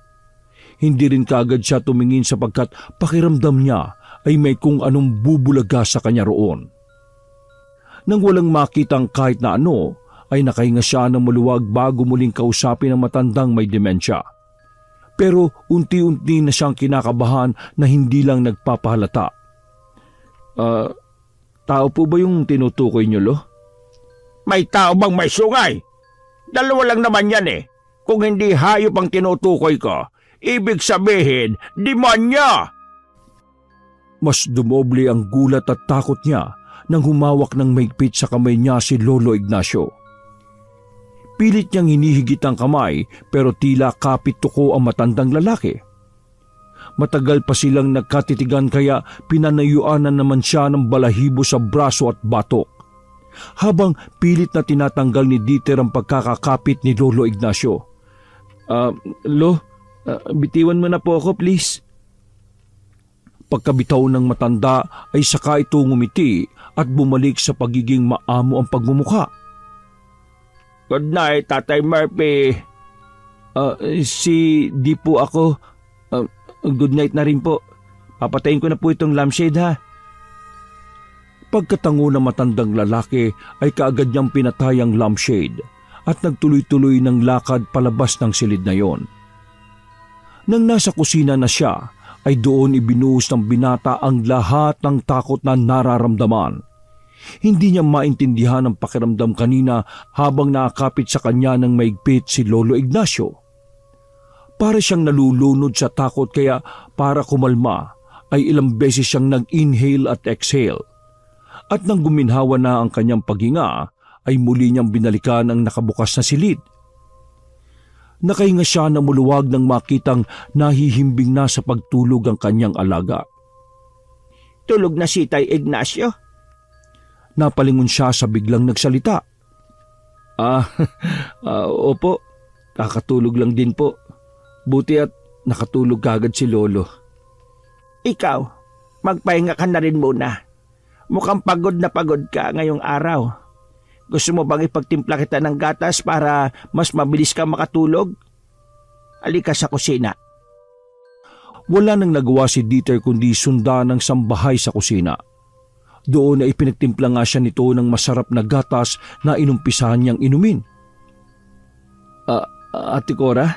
Hindi rin kaagad siya tumingin sapagkat pakiramdam niya ay may kung anong bubulaga sa kanya roon. Nang walang makitang kahit na ano, ay nakahinga siya ng maluwag bago muling kausapin ang matandang may demensya. Pero unti-unti na siyang kinakabahan na hindi lang nagpapahalata. Tao po ba yung tinutukoy nyo, Lo? May tao bang may sungay? Dalawa lang naman yan eh. Kung hindi hayop ang tinutukoy ko, ibig sabihin, demonyo! Mas dumoble ang gulat at takot niya nang humawak ng mahigpit sa kamay niya si Lolo Ignacio. Pilit niyang hinihigit ang kamay pero tila kapit tuko ang matandang lalaki. Matagal pa silang nagkatitigan kaya pinanayuanan naman siya ng balahibo sa braso at batok. Habang pilit na tinatanggal ni Dieter ang pagkakakapit ni Lolo Ignacio. Lo, bitiwan mo na po ako please. Pagkabitaw ng matanda ay saka ito ngumiti at bumalik sa pagiging maamo ang pagmumukha. Good night, Tatay Murphy. Di po ako. Good night na rin po. Papatayin ko na po itong lampshade ha. Pagkatango ng matandang lalaki ay kaagad niyang pinatay ang lampshade at nagtuloy-tuloy ng lakad palabas ng silid na yon. Nang nasa kusina na siya, ay doon ibinuhos ng binata ang lahat ng takot na nararamdaman. Hindi niya maintindihan ang pakiramdam kanina habang nakakapit sa kanya ng maigpit si Lolo Ignacio. Para siyang nalulunod sa takot kaya para kumalma ay ilang beses siyang nag-inhale at exhale. At nang guminhawa na ang kanyang paghinga ay muli niyang binalikan ang nakabukas na silid. Nakahinga siya na muluwag nang makitang nahihimbing na sa pagtulog ang kanyang alaga. Tulog na si Tay Ignacio? Napalingon siya sa biglang nagsalita. Opo, kakatulog lang din po. Buti at nakatulog kagad si Lolo. Ikaw, magpahinga ka na rin muna. Mukhang pagod na pagod ka ngayong araw. Gusto mo bang ipagtimpla kita ng gatas para mas mabilis ka makatulog? Halika sa kusina. Wala nang nagawa si Dieter kundi sundan ng sambahay sa kusina. Doon ay pinagtimpla nga siya nito ng masarap na gatas na inumpisahan niyang inumin. Ate Cora?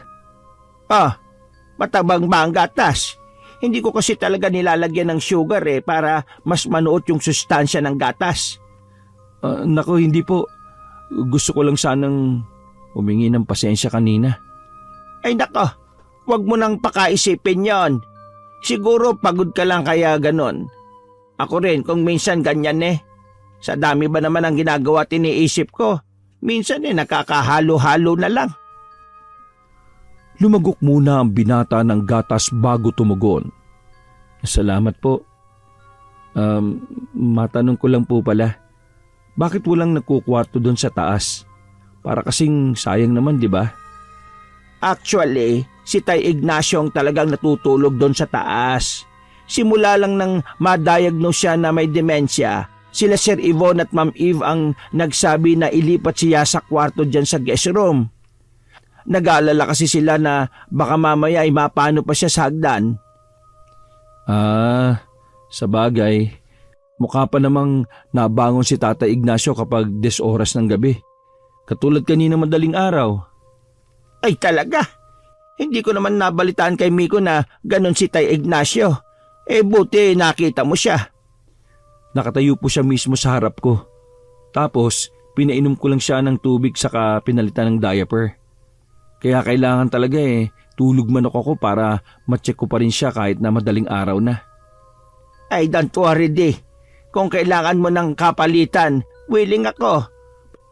Matabang ba ang gatas? Hindi ko kasi talaga nilalagyan ng sugar para mas manuot yung sustansya ng gatas. Nako, hindi po. Gusto ko lang sanang humingi ng pasensya kanina. Ay nako, wag mo nang pakaisipin yon. Siguro pagod ka lang kaya ganon. Ako rin kung minsan ganyan Sa dami ba naman ang ginagawa at iniisip ko, minsan nakakahalo-halo na lang. Lumagok muna ang binata ng gatas bago tumugon. Salamat po. Matanong ko lang po pala, bakit walang nagkukwarto doon sa taas? Para kasing sayang naman, di ba? Actually, si Tay Ignacio ang talagang natutulog doon sa taas. Simula lang nang ma-diagnose siya na may demensya, sila Sir Yvonne at Ma'am Eve ang nagsabi na ilipat siya sa kwarto dyan sa guest room. Nag-aalala kasi sila na baka mamaya ay mapano pa siya sa hagdan. Sa bagay, mukha pa namang nabangon si Tata Ignacio kapag 10 oras ng gabi. Katulad kanina madaling araw. Ay talaga? Hindi ko naman nabalitaan kay Miko na ganon si Tay Ignacio. Buti nakita mo siya. Nakatayo po siya mismo sa harap ko. Tapos, pinainom ko lang siya ng tubig saka pinalitan ng diaper. Kaya kailangan talaga tulog manok ako para ma-check ko pa rin siya kahit na madaling araw na. Ay, don't worry, Di. Kung kailangan mo ng kapalitan, willing ako.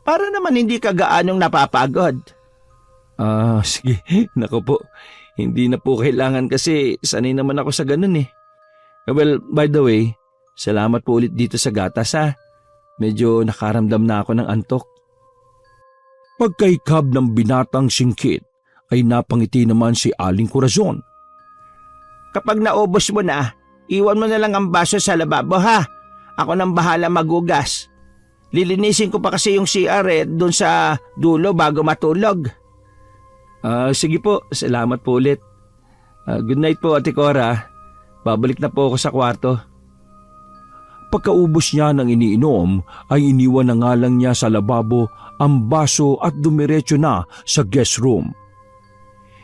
Para naman hindi ka gaanong napapagod. Sige. Naku po. Hindi na po kailangan kasi sanay naman ako sa ganun eh. Well, by the way, salamat po ulit dito sa gatas ha. Medyo nakaramdam na ako ng antok. Pagkaikab ng binatang singkit ay napangiti naman si Aling Corazon. Kapag naubos mo na, iwan mo na lang ang baso sa lababo ha. Ako nang bahala magugas. Lilinisin ko pa kasi yung CR doon sa dulo bago matulog. Sige po, salamat po ulit. Good night po, Ate Cora. Babalik na po ako sa kwarto. Pagkaubos niya ng iniinom ay iniwan na nga lang niya sa lababo ang baso at dumiretso na sa guest room.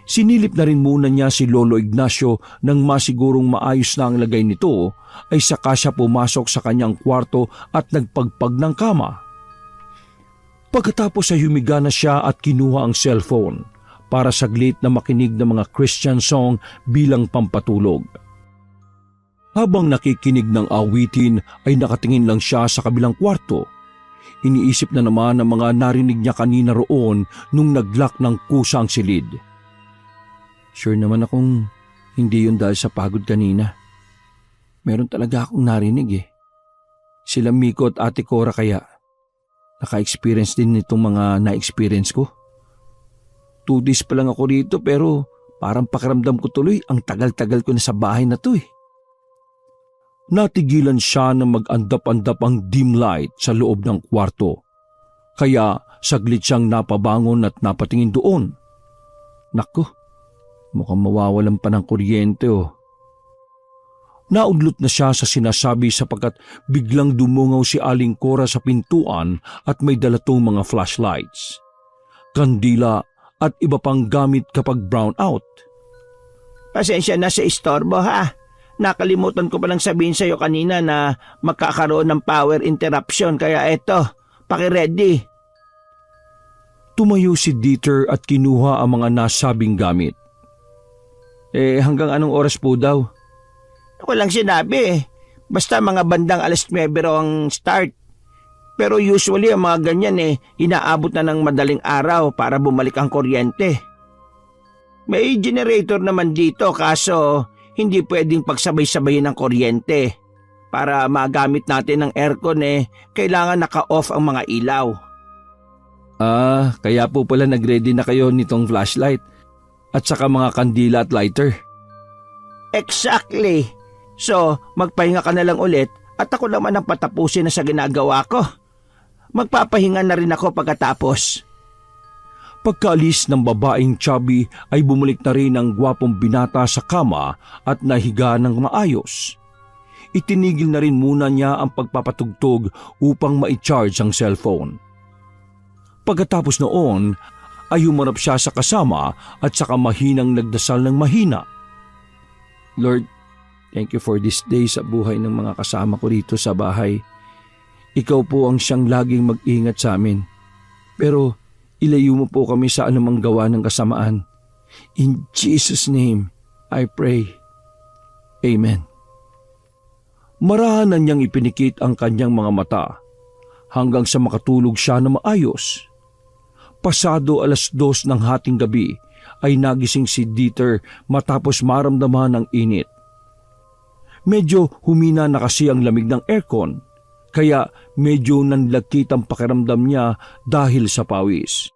Sinilip na rin muna niya si Lolo Ignacio nang masigurong maayos na ang lagay nito ay saka siya pumasok sa kanyang kwarto at nagpagpag ng kama. Pagkatapos ay humiga na siya at kinuha ang cellphone para saglit na makinig ng mga Christian song bilang pampatulog. Habang nakikinig ng awitin ay nakatingin lang siya sa kabilang kwarto. Iniisip na naman ang mga narinig niya kanina roon nung naglak ng kusa ang silid. Sure naman akong hindi yun dahil sa pagod kanina. Meron talaga akong narinig Sila Miko at Ate Cora kaya naka-experience din nitong mga na-experience ko. 2 days pa lang ako rito pero parang pakiramdam ko tuloy ang tagal-tagal ko na sa bahay na to Natigilan siya na mag-andap-andap ang dim light sa loob ng kwarto. Kaya saglit siyang napabangon at napatingin doon. Naku, mukhang mawawalan pa ng kuryente Naudlot na siya sa sinasabi sapagkat biglang dumungaw si Aling Cora sa pintuan at may dalatong mga flashlights, kandila at iba pang gamit kapag brown out. Pasensya na sa istorbo ha. Nakalimutan ko palang sabihin sa'yo kanina na magkakaroon ng power interruption kaya eto, paki-ready. Tumayo si Dieter at kinuha ang mga nasabing gamit. Hanggang anong oras po daw? Walang sinabi Basta mga bandang 9:00 raw ang start. Pero usually ang mga ganyan inaabot na ng madaling araw para bumalik ang kuryente. May generator naman dito kaso hindi pwedeng pagsabay-sabayin ng kuryente. Para magamit natin ng aircon kailangan naka-off ang mga ilaw. Kaya po pala nag-ready na kayo nitong flashlight at saka mga kandila at lighter. Exactly. So, magpahinga ka na lang ulit at ako naman ang patapusin na sa ginagawa ko. Magpapahinga na rin ako pagkatapos. Pagkaalis ng babaeng chubby ay bumalik na rin ang gwapong binata sa kama at nahiga ng maayos. Itinigil na rin muna niya ang pagpapatugtog upang ma-charge ang cellphone. Pagkatapos noon ay humarap siya sa kasama at saka mahinang nagdasal ng mahina. Lord, thank you for this day sa buhay ng mga kasama ko rito sa bahay. Ikaw po ang siyang laging mag-ingat sa amin. Pero ilayo mo po kami sa anumang gawa ng kasamaan. In Jesus' name, I pray. Amen. Marahan na niyang ipinikit ang kanyang mga mata hanggang sa makatulog siya na maayos. Pasado 2:00 ng hating gabi ay nagising si Dieter matapos maramdaman ang init. Medyo humina na kasi ang lamig ng aircon, kaya medyo nanlagkit ang pakiramdam niya dahil sa pawis.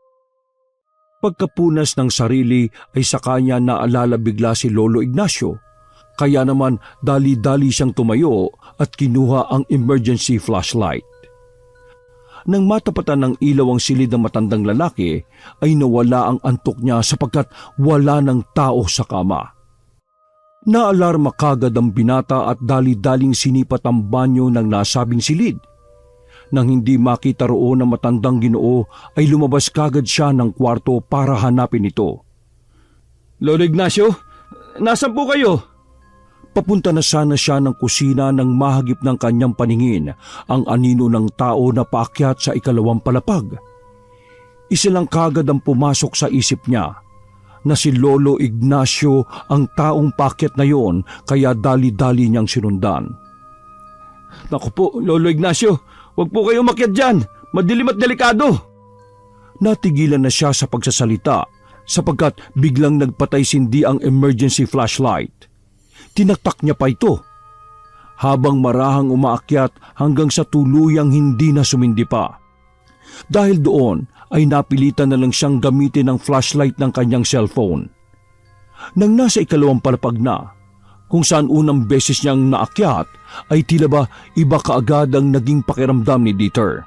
Pagkapunas ng sarili ay sa kanya naalala bigla si Lolo Ignacio, kaya naman dali-dali siyang tumayo at kinuha ang emergency flashlight. Nang matapatan ng ilaw ang silid ng matandang lalaki, ay nawala ang antok niya sapagkat wala ng tao sa kama. Naalarma kagad ang binata at dali-daling sinipat ang banyo ng nasabing silid. Nang hindi makita roon ng matandang Ginoo ay lumabas kagad siya ng kwarto para hanapin ito. Lolo Ignacio, nasan po kayo? Papunta na sana siya ng kusina nang mahagip ng kanyang paningin ang anino ng tao na paakyat sa ikalawang palapag. Isa lang kagad ang pumasok sa isip niya, na si Lolo Ignacio ang taong paakyat na yon, kaya dali-dali niyang sinundan. Naku po, Lolo Ignacio, huwag po kayo umakyat dyan. Madilim at delikado. Natigilan na siya sa pagsasalita sapagkat biglang nagpatay-sindi ang emergency flashlight. Tinaktak niya pa ito, habang marahang umaakyat hanggang sa tuluyang hindi na sumindi pa. Dahil doon ay napilitan na lang siyang gamitin ang flashlight ng kanyang cellphone. Nang nasa ikalawang palapag na, kung saan unang beses niyang naakyat, ay tila ba iba kaagad ang naging pakiramdam ni Dieter.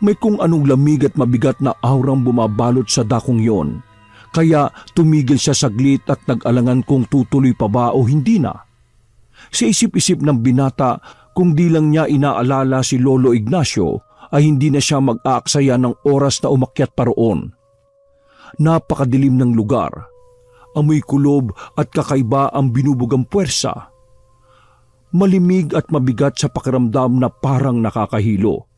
May kung anong lamig at mabigat na aurang bumabalot sa dakong yon, kaya tumigil siya saglit at nag-alangan kung tutuloy pa ba o hindi na. Sa isip-isip ng binata, kung di lang niya inaalala si Lolo Ignacio, ay hindi na siya mag-aaksaya ng oras na umakyat pa roon. Napakadilim ng lugar. Amoy kulob at kakaiba ang binubugang puwersa. Malimig at mabigat sa pakiramdam na parang nakakahilo.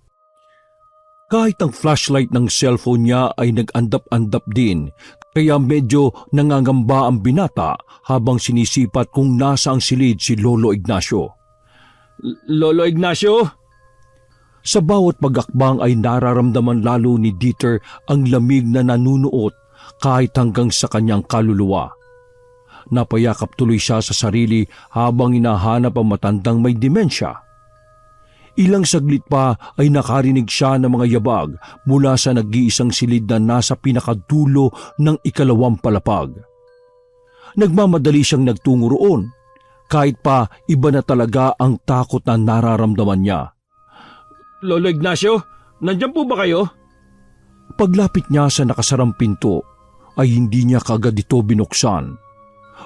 Kahit ang flashlight ng cellphone niya ay nag-andap-andap din, kaya medyo nangangamba ang binata habang sinisipat kung nasa ang silid si Lolo Ignacio. Lolo Ignacio? Sa bawat pag-akbang ay nararamdaman lalo ni Dieter ang lamig na nanunuot kahit hanggang sa kanyang kaluluwa. Napayakap tuloy siya sa sarili habang hinahanap ang matandang may demensya. Ilang saglit pa ay nakarinig siya ng mga yabag mula sa nag-iisang silid na nasa pinakadulo ng ikalawang palapag. Nagmamadali siyang nagtungo roon, kahit pa iba na talaga ang takot na nararamdaman niya. Lolo Ignacio, nandiyan po ba kayo? Paglapit niya sa nakasarang pinto, ay hindi niya kaagad ito binuksan.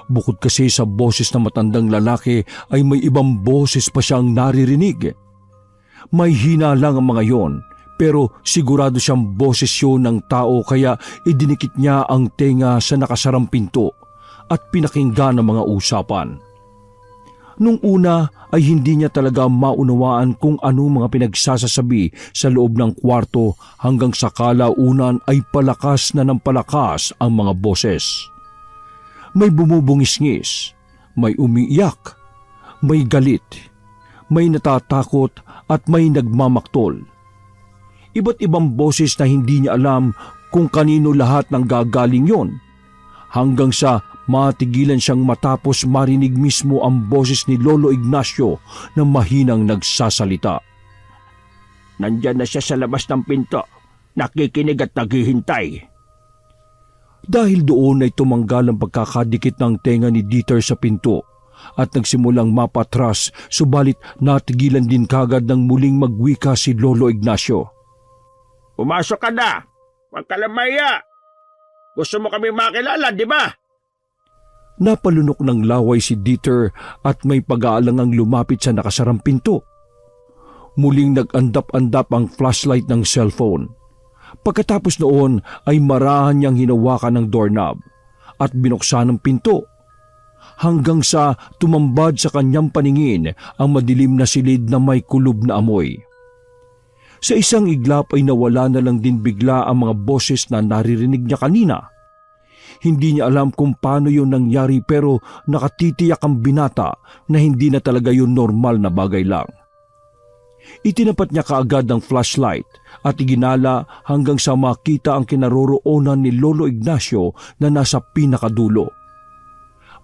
Bukod kasi sa boses ng matandang lalaki ay may ibang boses pa siyang naririnig. May hina lang ang mga yon, pero sigurado siyang boses yun ng tao, kaya idinikit niya ang tenga sa nakasarang pinto at pinakinggan ang mga usapan. Nung una ay hindi niya talaga maunawaan kung ano mga pinagsasasabi sa loob ng kwarto, hanggang sa kalaunan ay palakas na ng palakas ang mga boses. May bumubungis-ngis, may umiiyak, may galit, may natatakot at may nagmamaktol. Iba't ibang boses na hindi niya alam kung kanino lahat ng gagaling yon, hanggang sa matigilan siyang matapos marinig mismo ang boses ni Lolo Ignacio na mahinang nagsasalita. Nandyan na siya sa labas ng pinto, nakikinig at naghihintay. Dahil doon ay tumanggal ang pagkakadikit ng tenga ni Dieter sa pinto at nagsimulang mapatras, subalit natigilan din kagad ng muling magwika si Lolo Ignacio. Pumasok ka na! Huwag ka lang maya! Gusto mo kami makilala, di ba? Napalunok ng laway si Dieter at may pag-aalangang lumapit sa nakasarang pinto. Muling nag-andap-andap ang flashlight ng cellphone. Pagkatapos noon ay marahan niyang hinawakan ng doorknob at binuksan ang pinto, hanggang sa tumambad sa kanyang paningin ang madilim na silid na may kulob na amoy. Sa isang iglap ay nawala na lang din bigla ang mga boses na naririnig niya kanina. Hindi niya alam kung paano yun nangyari, pero nakatitiyak ang binata na hindi na talaga yun normal na bagay lang. Itinapat niya kaagad ang flashlight at iginala hanggang sa makita ang kinaroroonan ni Lolo Ignacio na nasa pinakadulo,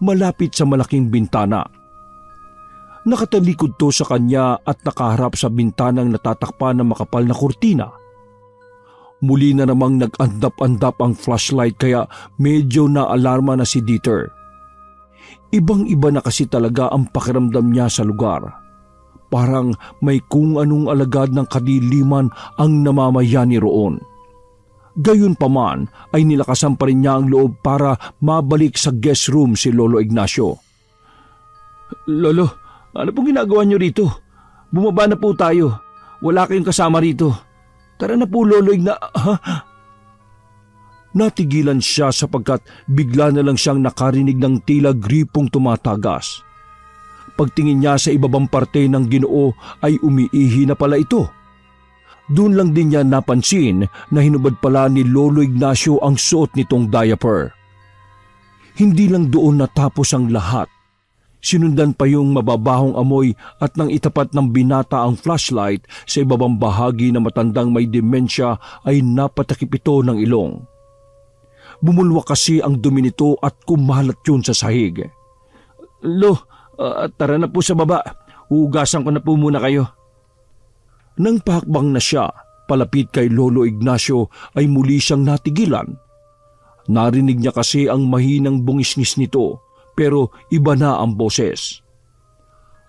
malapit sa malaking bintana. Nakatalikod to sa kanya at nakaharap sa bintanang natatakpan ng makapal na kurtina. Muli na namang nag-andap-andap ang flashlight, kaya medyo naalarma na si Dieter. Ibang-iba na kasi talaga ang pakiramdam niya sa lugar. Parang may kung anong alagad ng kadiliman ang namamayani roon. Gayunpaman ay nilakasan pa rin niya ang loob para mabalik sa guest room si Lolo Ignacio. Lolo, ano pong ginagawa niyo rito? Bumaba na po tayo. Wala kayong kasama rito. Tara na po, Lolo Ha? Natigilan siya sapagkat bigla na lang siyang nakarinig ng tila gripong tumatagas. Pagtingin niya sa ibabang parte ng Ginoo ay umiihi na pala ito. Doon lang din niya napansin na hinubad pala ni Lolo Ignacio ang suot nitong diaper. Hindi lang doon natapos ang lahat. Sinundan pa yung mababahong amoy at nang itapat ng binata ang flashlight sa ibabang bahagi na matandang may demensya ay napatakip ito ng ilong. Bumulwak kasi ang dumi nito at kumalat yun sa sahig. Tara na po sa baba. Uugasan ko na po muna kayo. Nang pahakbang na siya, palapit kay Lolo Ignacio ay muli siyang natigilan. Narinig niya kasi ang mahinang bungisngis nito pero iba na ang boses.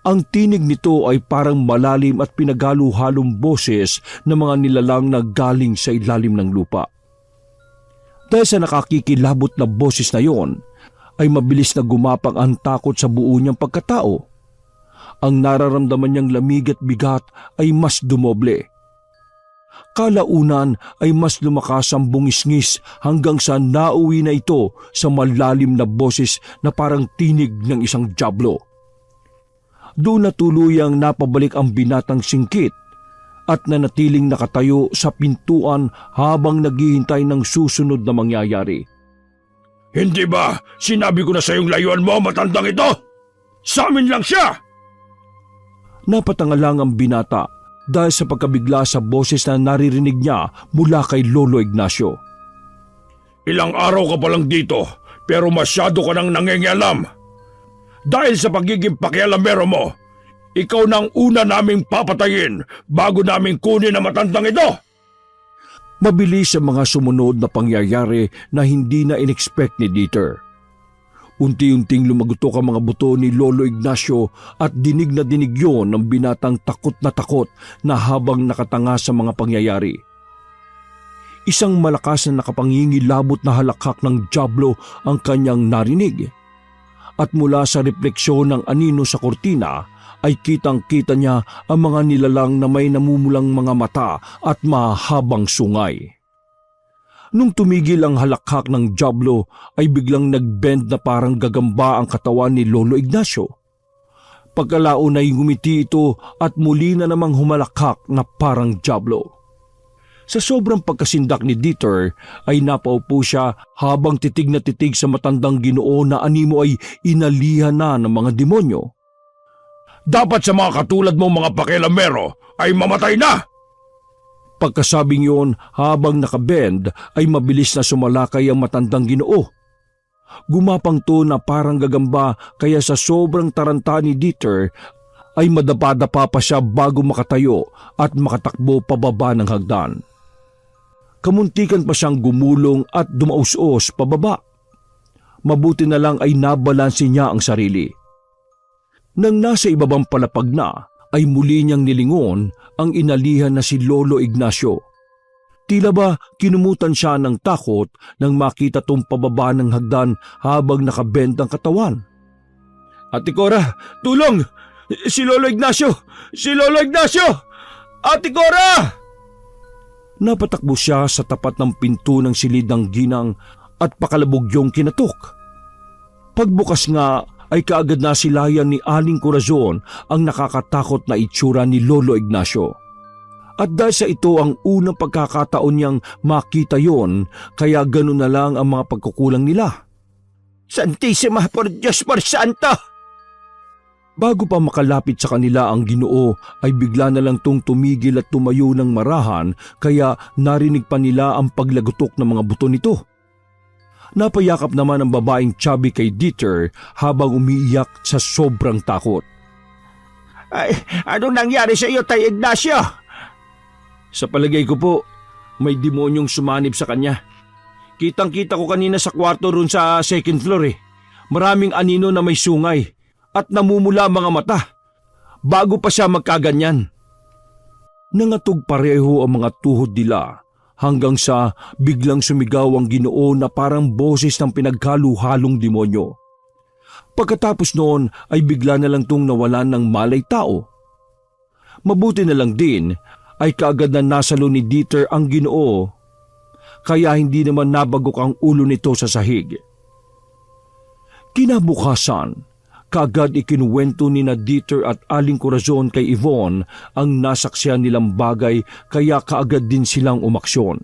Ang tinig nito ay parang malalim at pinaghalu-halong boses ng mga nilalang na galing sa ilalim ng lupa. Dahil sa nakakikilabot na boses na yon, ay mabilis na gumapang ang takot sa buo niyang pagkatao. Ang nararamdaman niyang lamig at bigat ay mas dumoble. Kalaunan ay mas lumakas ang bungisngis hanggang sa nauwi na ito sa malalim na boses na parang tinig ng isang dyablo. Doon na tuluyang napabalik ang binatang singkit at nanatiling nakatayo sa pintuan habang naghihintay ng susunod na mangyayari. Hindi ba sinabi ko na sa iyong layuan mo, matandang ito? Sa amin lang siya! Napatangalang ang binata dahil sa pagkabigla sa boses na naririnig niya mula kay Lolo Ignacio. Ilang araw ka pa lang dito, pero masyado ka nang nangingialam. Dahil sa pagiging pakialamero mo, ikaw nang una naming papatayin bago naming kunin ang matandang ito. Mabilis ang mga sumunod na pangyayari na hindi na inexpect ni Dieter. Unti-unting lumagutok ang mga buto ni Lolo Ignacio at dinig na dinig yon ng binatang takot na habang nakatanga sa mga pangyayari. Isang malakas na nakapangingilabot na halakhak ng dyablo ang kanyang narinig. At mula sa refleksyon ng anino sa kortina ay kitang-kita niya ang mga nilalang na may namumulang mga mata at mahabang sungay. Nung tumigil ang halakhak ng dyablo ay biglang nagbend na parang gagamba ang katawan ni Lolo Ignacio. Pagkalaon ay ngumiti ito at muli na namang humalakhak na parang dyablo. Sa sobrang pagkasindak ni Dieter ay napaupo siya habang titig na titig sa matandang Ginoo na animo ay inalihan na ng mga demonyo. Dapat sa mga katulad mong mga pakialamero ay mamatay na! Pagkasabing yon, habang nakabend ay mabilis na sumalakay ang matandang Ginoo. Gumapang to na parang gagamba kaya sa sobrang taranta ni Dieter ay madapa-dapa pa siya bago makatayo at makatakbo pababa ng hagdan. Kamuntikan pa siyang gumulong at dumaus-os pababa. Mabuti na lang ay nabalansi niya ang sarili. Nang nasa ibabang palapag na, ay muli niyang nilingon ang inalihan na si Lolo Ignacio. Tila ba kinumutan siya ng takot nang makita tong pababa ng hagdan habang nakabend ang katawan. Ate Cora, tulong! Si Lolo Ignacio! Si Lolo Ignacio! Ate Cora! Napatakbo siya sa tapat ng pinto ng silid ng ginang at pakalabog yung kinatok. Pagbukas nga ay kaagad na silayan ni Aling Corazon ang nakakatakot na itsura ni Lolo Ignacio. At dahil sa ito ang unang pagkakataon niyang makita yon, kaya ganun na lang ang mga pagkukulang nila. Santissima por Diyos por Santo! Bago pa makalapit sa kanila ang Ginoo ay bigla na lang tong tumigil at tumayo ng marahan kaya narinig pa nila ang paglagutok ng mga buto nito. Napayakap naman ang babaeng chubby kay Dieter habang umiiyak sa sobrang takot. Ay, anong nangyari sa iyo, Tay Ignacio? Sa palagay ko po, may demonyong sumanib sa kanya. Kitang-kita ko kanina sa kwarto ron sa second floor eh. Maraming anino na may sungay at namumula mga mata. Bago pa siya magkaganyan. Nangatog pareho ang mga tuhod nila hanggang sa biglang sumigaw ang Ginoo na parang boses ng pinaghalu-halong demonyo. Pagkatapos noon ay bigla na lang tong nawalan ng malay tao. Mabuti na lang din ay kaagad na nasalo ni Dieter ang Ginoo, kaya hindi naman nabagok ang ulo nito sa sahig. Kinabukasan, kaagad ikinuwento ni na Dieter at Aling Corazon kay Yvonne ang nasaksihan nilang bagay, kaya kaagad din silang umaksyon.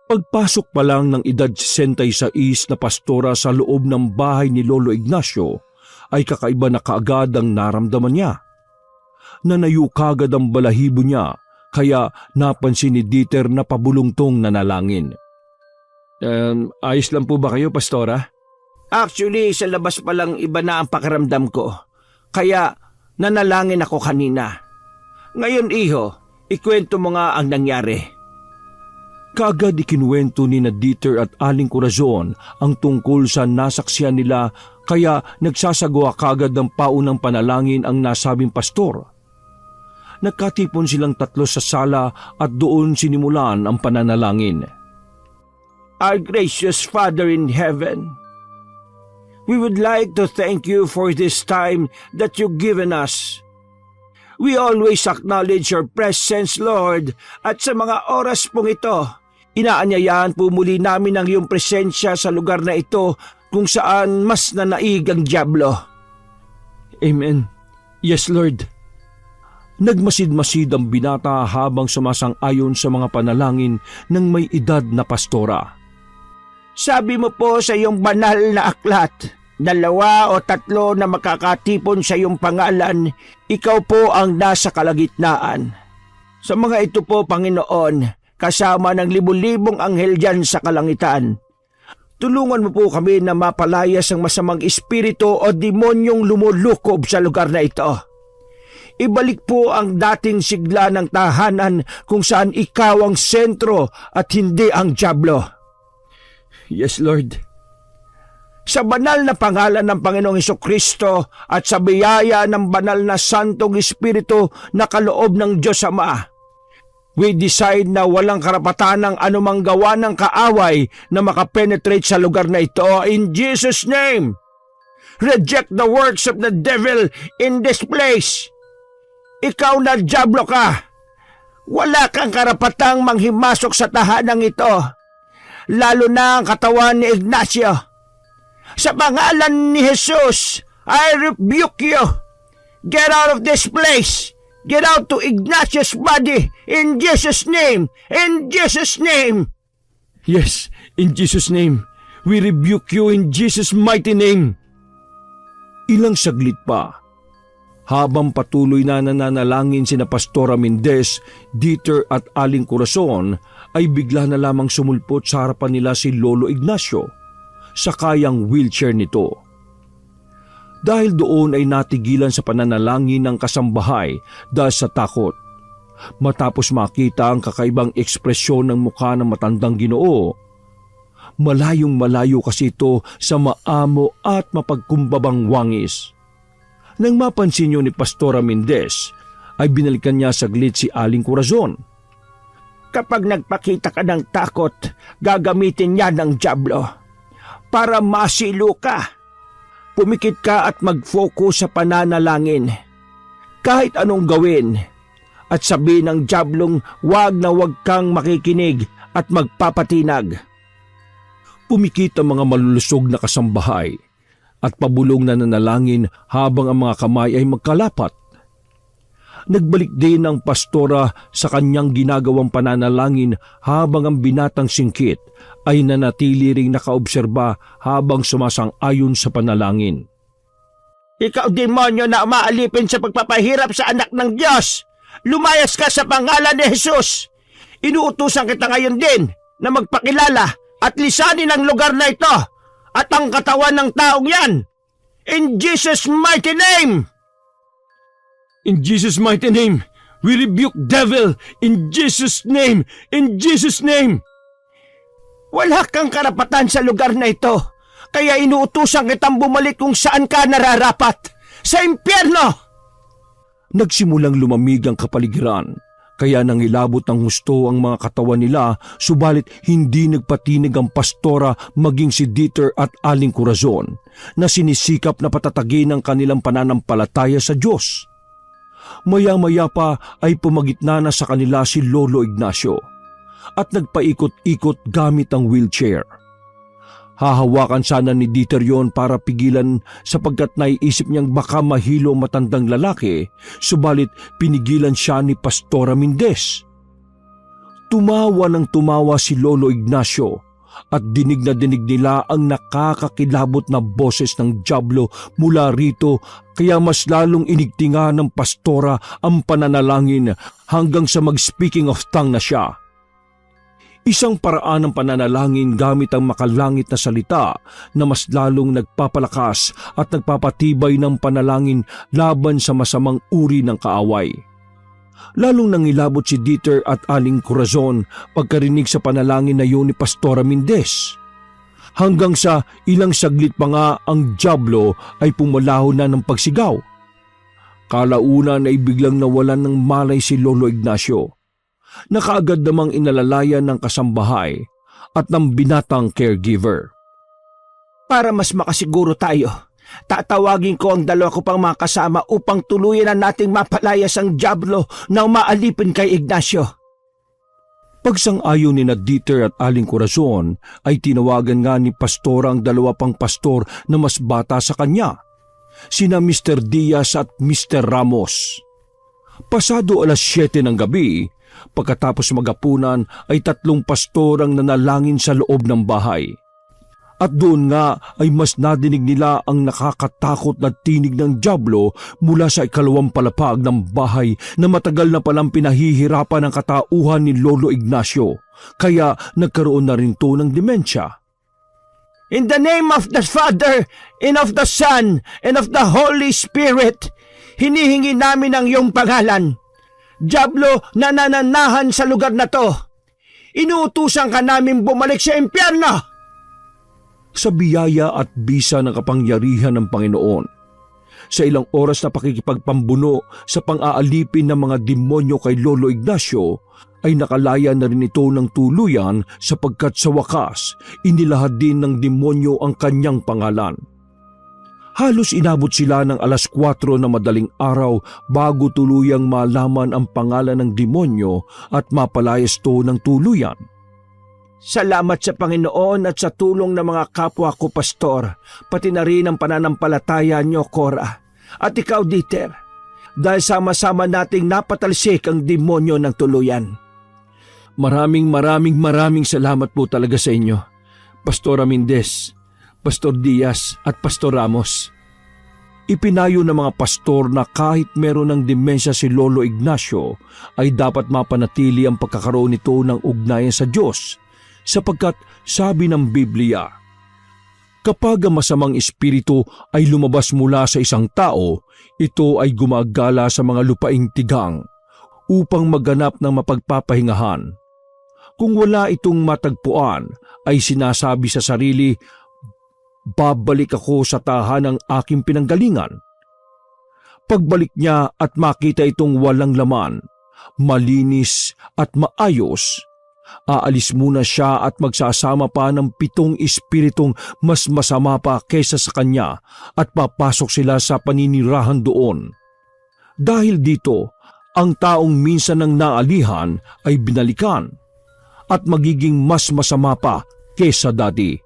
Pagpasok pa lang ng edad 66 na pastora sa loob ng bahay ni Lolo Ignacio, ay kakaiba na kaagad ang naramdaman niya. Nanayo kaagad ang balahibo niya, kaya napansin ni Dieter na pabulungtong nanalangin. Ayos lang po ba kayo, pastora? Actually, sa labas pa lang iba na ang pakiramdam ko. Kaya nanalangin ako kanina. Ngayon, iho, ikwento mo nga ang nangyari. Kaagad ikinuwento ni na Dieter at Aling Corazon ang tungkol sa nasaksihan nila, kaya nagsasagawa kaagad ng paunang panalangin ang nasabing pastor. Nagkatipon silang tatlo sa sala at doon sinimulan ang pananalangin. Our gracious Father in heaven, we would like to thank you for this time that you've given us. We always acknowledge your presence, Lord, at sa mga oras pong ito, inaanyayahan po muli namin ang iyong presensya sa lugar na ito kung saan mas nanaig ang dyablo. Amen. Yes, Lord. Nagmasid-masid ang binata habang sumasang-ayon sa mga panalangin ng may edad na pastora. Sabi mo po sa iyong banal na aklat, 2 o 3 na makakatipon sa iyong pangalan, ikaw po ang nasa kalagitnaan. Sa mga ito po, Panginoon, kasama ng libu-libong anghel dyan sa kalangitan, tulungan mo po kami na mapalayas ang masamang espiritu o demonyong lumulukob sa lugar na ito. Ibalik po ang dating sigla ng tahanan kung saan ikaw ang sentro at hindi ang dyablo. Yes, Lord. Sa banal na pangalan ng Panginoong Hesukristo at sa biyaya ng banal na Santong Espiritu na kaloob ng Diyos Ama, we decide na walang karapatan ng anumang gawa ng kaaway na makapenetrate sa lugar na ito in Jesus' name. Reject the works of the devil in this place. Ikaw na dyablo ka. Wala kang karapatang manghimasok sa tahanang ito, lalo na ang katawan ni Ignacio. Sa pangalan ni Jesus, I rebuke you. Get out of this place. Get out to Ignacio's body in Jesus' name. In Jesus' name. Yes, in Jesus' name. We rebuke you in Jesus' mighty name. Ilang saglit pa, habang patuloy na nananalangin sina Pastora Mendez, Dieter at Aling Corazon, ay bigla na lamang sumulpot sa harapan nila si Lolo Ignacio sa kayang wheelchair nito. Dahil doon ay natigilan sa pananalangin ng kasambahay dahil sa takot. Matapos makita ang kakaibang ekspresyon ng mukha ng matandang Ginoo, malayong malayo kasi ito sa maamo at mapagkumbabang wangis. Nang mapansin niyo ni Pastora Mendez, ay binalikan niya saglit si Aling Corazon. Kapag nagpakita ka ng takot, gagamitin niya ng dyablo para masilo ka. Pumikit ka at mag-focus sa pananalangin. Kahit anong gawin, at sabihin ng dyablong wag na wag kang makikinig at magpapatinag. Pumikit ang mga malulusog na kasambahay at pabulong na nanalangin habang ang mga kamay ay magkalapat. Nagbalik din ang pastora sa kanyang ginagawang pananalangin habang ang binatang singkit ay nanatili ring nakaobserba habang sumasang-ayon sa panalangin. Ikaw, demonyo na umaalipin sa pagpapahirap sa anak ng Diyos! Lumayas ka sa pangalan ni Jesus! Inuutusan kita ngayon din na magpakilala at lisanin ang lugar na ito at ang katawan ng taong yan! In Jesus' mighty name! In Jesus' mighty name, we rebuke devil! In Jesus' name! In Jesus' name! Wala kang karapatan sa lugar na ito, kaya inuutusan kitang bumalik kung saan ka nararapat, sa impyerno! Nagsimulang lumamig ang kapaligiran, kaya nangilabot ng husto ang mga katawan nila, subalit hindi nagpatinig ang pastora maging si Dieter at Aling Corazon na sinisikap na patatagin ang kanilang pananampalataya sa Diyos. Maya-maya pa ay pumagitna na sa kanila si Lolo Ignacio at nagpaikot-ikot gamit ang wheelchair. Hahawakan sana ni Dieter yon para pigilan sapagkat naiisip niyang baka mahilo ang matandang lalaki, subalit pinigilan siya ni Pastora Mendez. Tumawa ng tumawa si Lolo Ignacio at dinig na dinig nila ang nakakakilabot na boses ng dyablo mula rito, kaya mas lalong inigtinga ng pastora ang pananalangin hanggang sa mag-speaking of tongue na siya. Isang paraan ng pananalangin gamit ang makalangit na salita na mas lalong nagpapalakas at nagpapatibay ng panalangin laban sa masamang uri ng kaaway. Lalong nangilabot si Dieter at Aling Corazon pagkarinig sa panalangin na yun ni Pastora Mendez. Hanggang sa ilang saglit pa nga ang dyablo ay pumalaho na ng pagsigaw. Kalaunan ay biglang nawalan ng malay si Lolo Ignacio. Nakaagad namang inalalayan ng kasambahay at ng binatang caregiver. Para mas makasiguro tayo, tatawagin ko ang dalawa ko pang mga kasama upang tuluyan na nating mapalayas ang dyablo na umaalipin kay Ignacio. Pagsang-ayon ni Dieter at Aling Corazon ay tinawagan nga ni Pastora ang dalawa pang pastor na mas bata sa kanya, sina Mr. Diaz at Mr. Ramos. Pasado 7:00 ng gabi, pagkatapos magapunan ay 3 pastor ang nanalangin sa loob ng bahay. At doon nga ay mas nadinig nila ang nakakatakot na tinig ng dyablo mula sa 2nd palapag ng bahay na matagal na palang pinahihirapan ang katauhan ni Lolo Ignacio, kaya nagkaroon na rin to ng demensya. In the name of the Father, and of the Son, and of the Holy Spirit, hinihingi namin ang iyong pangalan. Dyablo na nananahan sa lugar na to, inuutusan ka namin bumalik sa impyerno! Sa biyaya at bisa ng kapangyarihan ng Panginoon, sa ilang oras na pakikipagpambuno sa pang-aalipin ng mga demonyo kay Lolo Ignacio, ay nakalaya na rin ito ng tuluyan sapagkat sa wakas, inilahad din ng demonyo ang kanyang pangalan. Halos inabot sila ng 4:00 na madaling araw bago tuluyang malaman ang pangalan ng demonyo at mapalayas to ng tuluyan. Salamat sa Panginoon at sa tulong ng mga kapwa ko, Pastor, pati na rin ang pananampalataya niyo, Cora. At ikaw, Dieter, dahil sama-sama nating napatalsik ang demonyo ng tuluyan. Maraming salamat po talaga sa inyo, Pastora Mendez, Pastor Diaz at Pastor Ramos. Ipinayo ng mga pastor na kahit meron ng demensya si Lolo Ignacio ay dapat mapanatili ang pagkakaroon nito ng ugnayan sa Diyos, sapagkat sabi ng Biblia, kapag ang masamang espiritu ay lumabas mula sa isang tao, ito ay gumagala sa mga lupaing tigang upang magganap ng mapagpapahingahan. Kung wala itong matagpuan, ay sinasabi sa sarili, babalik ako sa tahanang aking pinanggalingan. Pagbalik niya at makita itong walang laman, malinis at maayos, aalis muna siya at magsasama pa ng 7 espiritong mas masama pa kaysa sa kanya at papasok sila sa paninirahan doon. Dahil dito, ang taong minsan nang naalihan ay binalikan at magiging mas masama pa kaysa dati.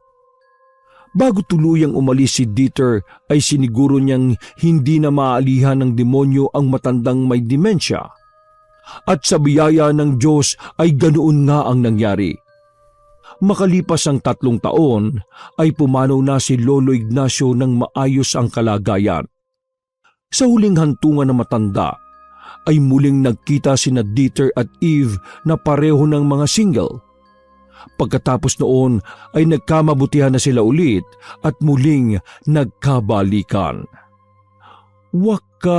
Bago tuluyang umalis si Dieter ay siniguro niyang hindi na maalihan ng demonyo ang matandang may demensya. At sa biyaya ng Diyos ay ganoon nga ang nangyari. Makalipas ang 3 taon ay pumanaw na si Lolo Ignacio ng maayos ang kalagayan. Sa huling hantungan ng matanda ay muling nagkita sina Dieter at Eve na pareho ng mga single. Pagkatapos noon ay nagkamabutihan na sila ulit at muling nagkabalikan. Wakas!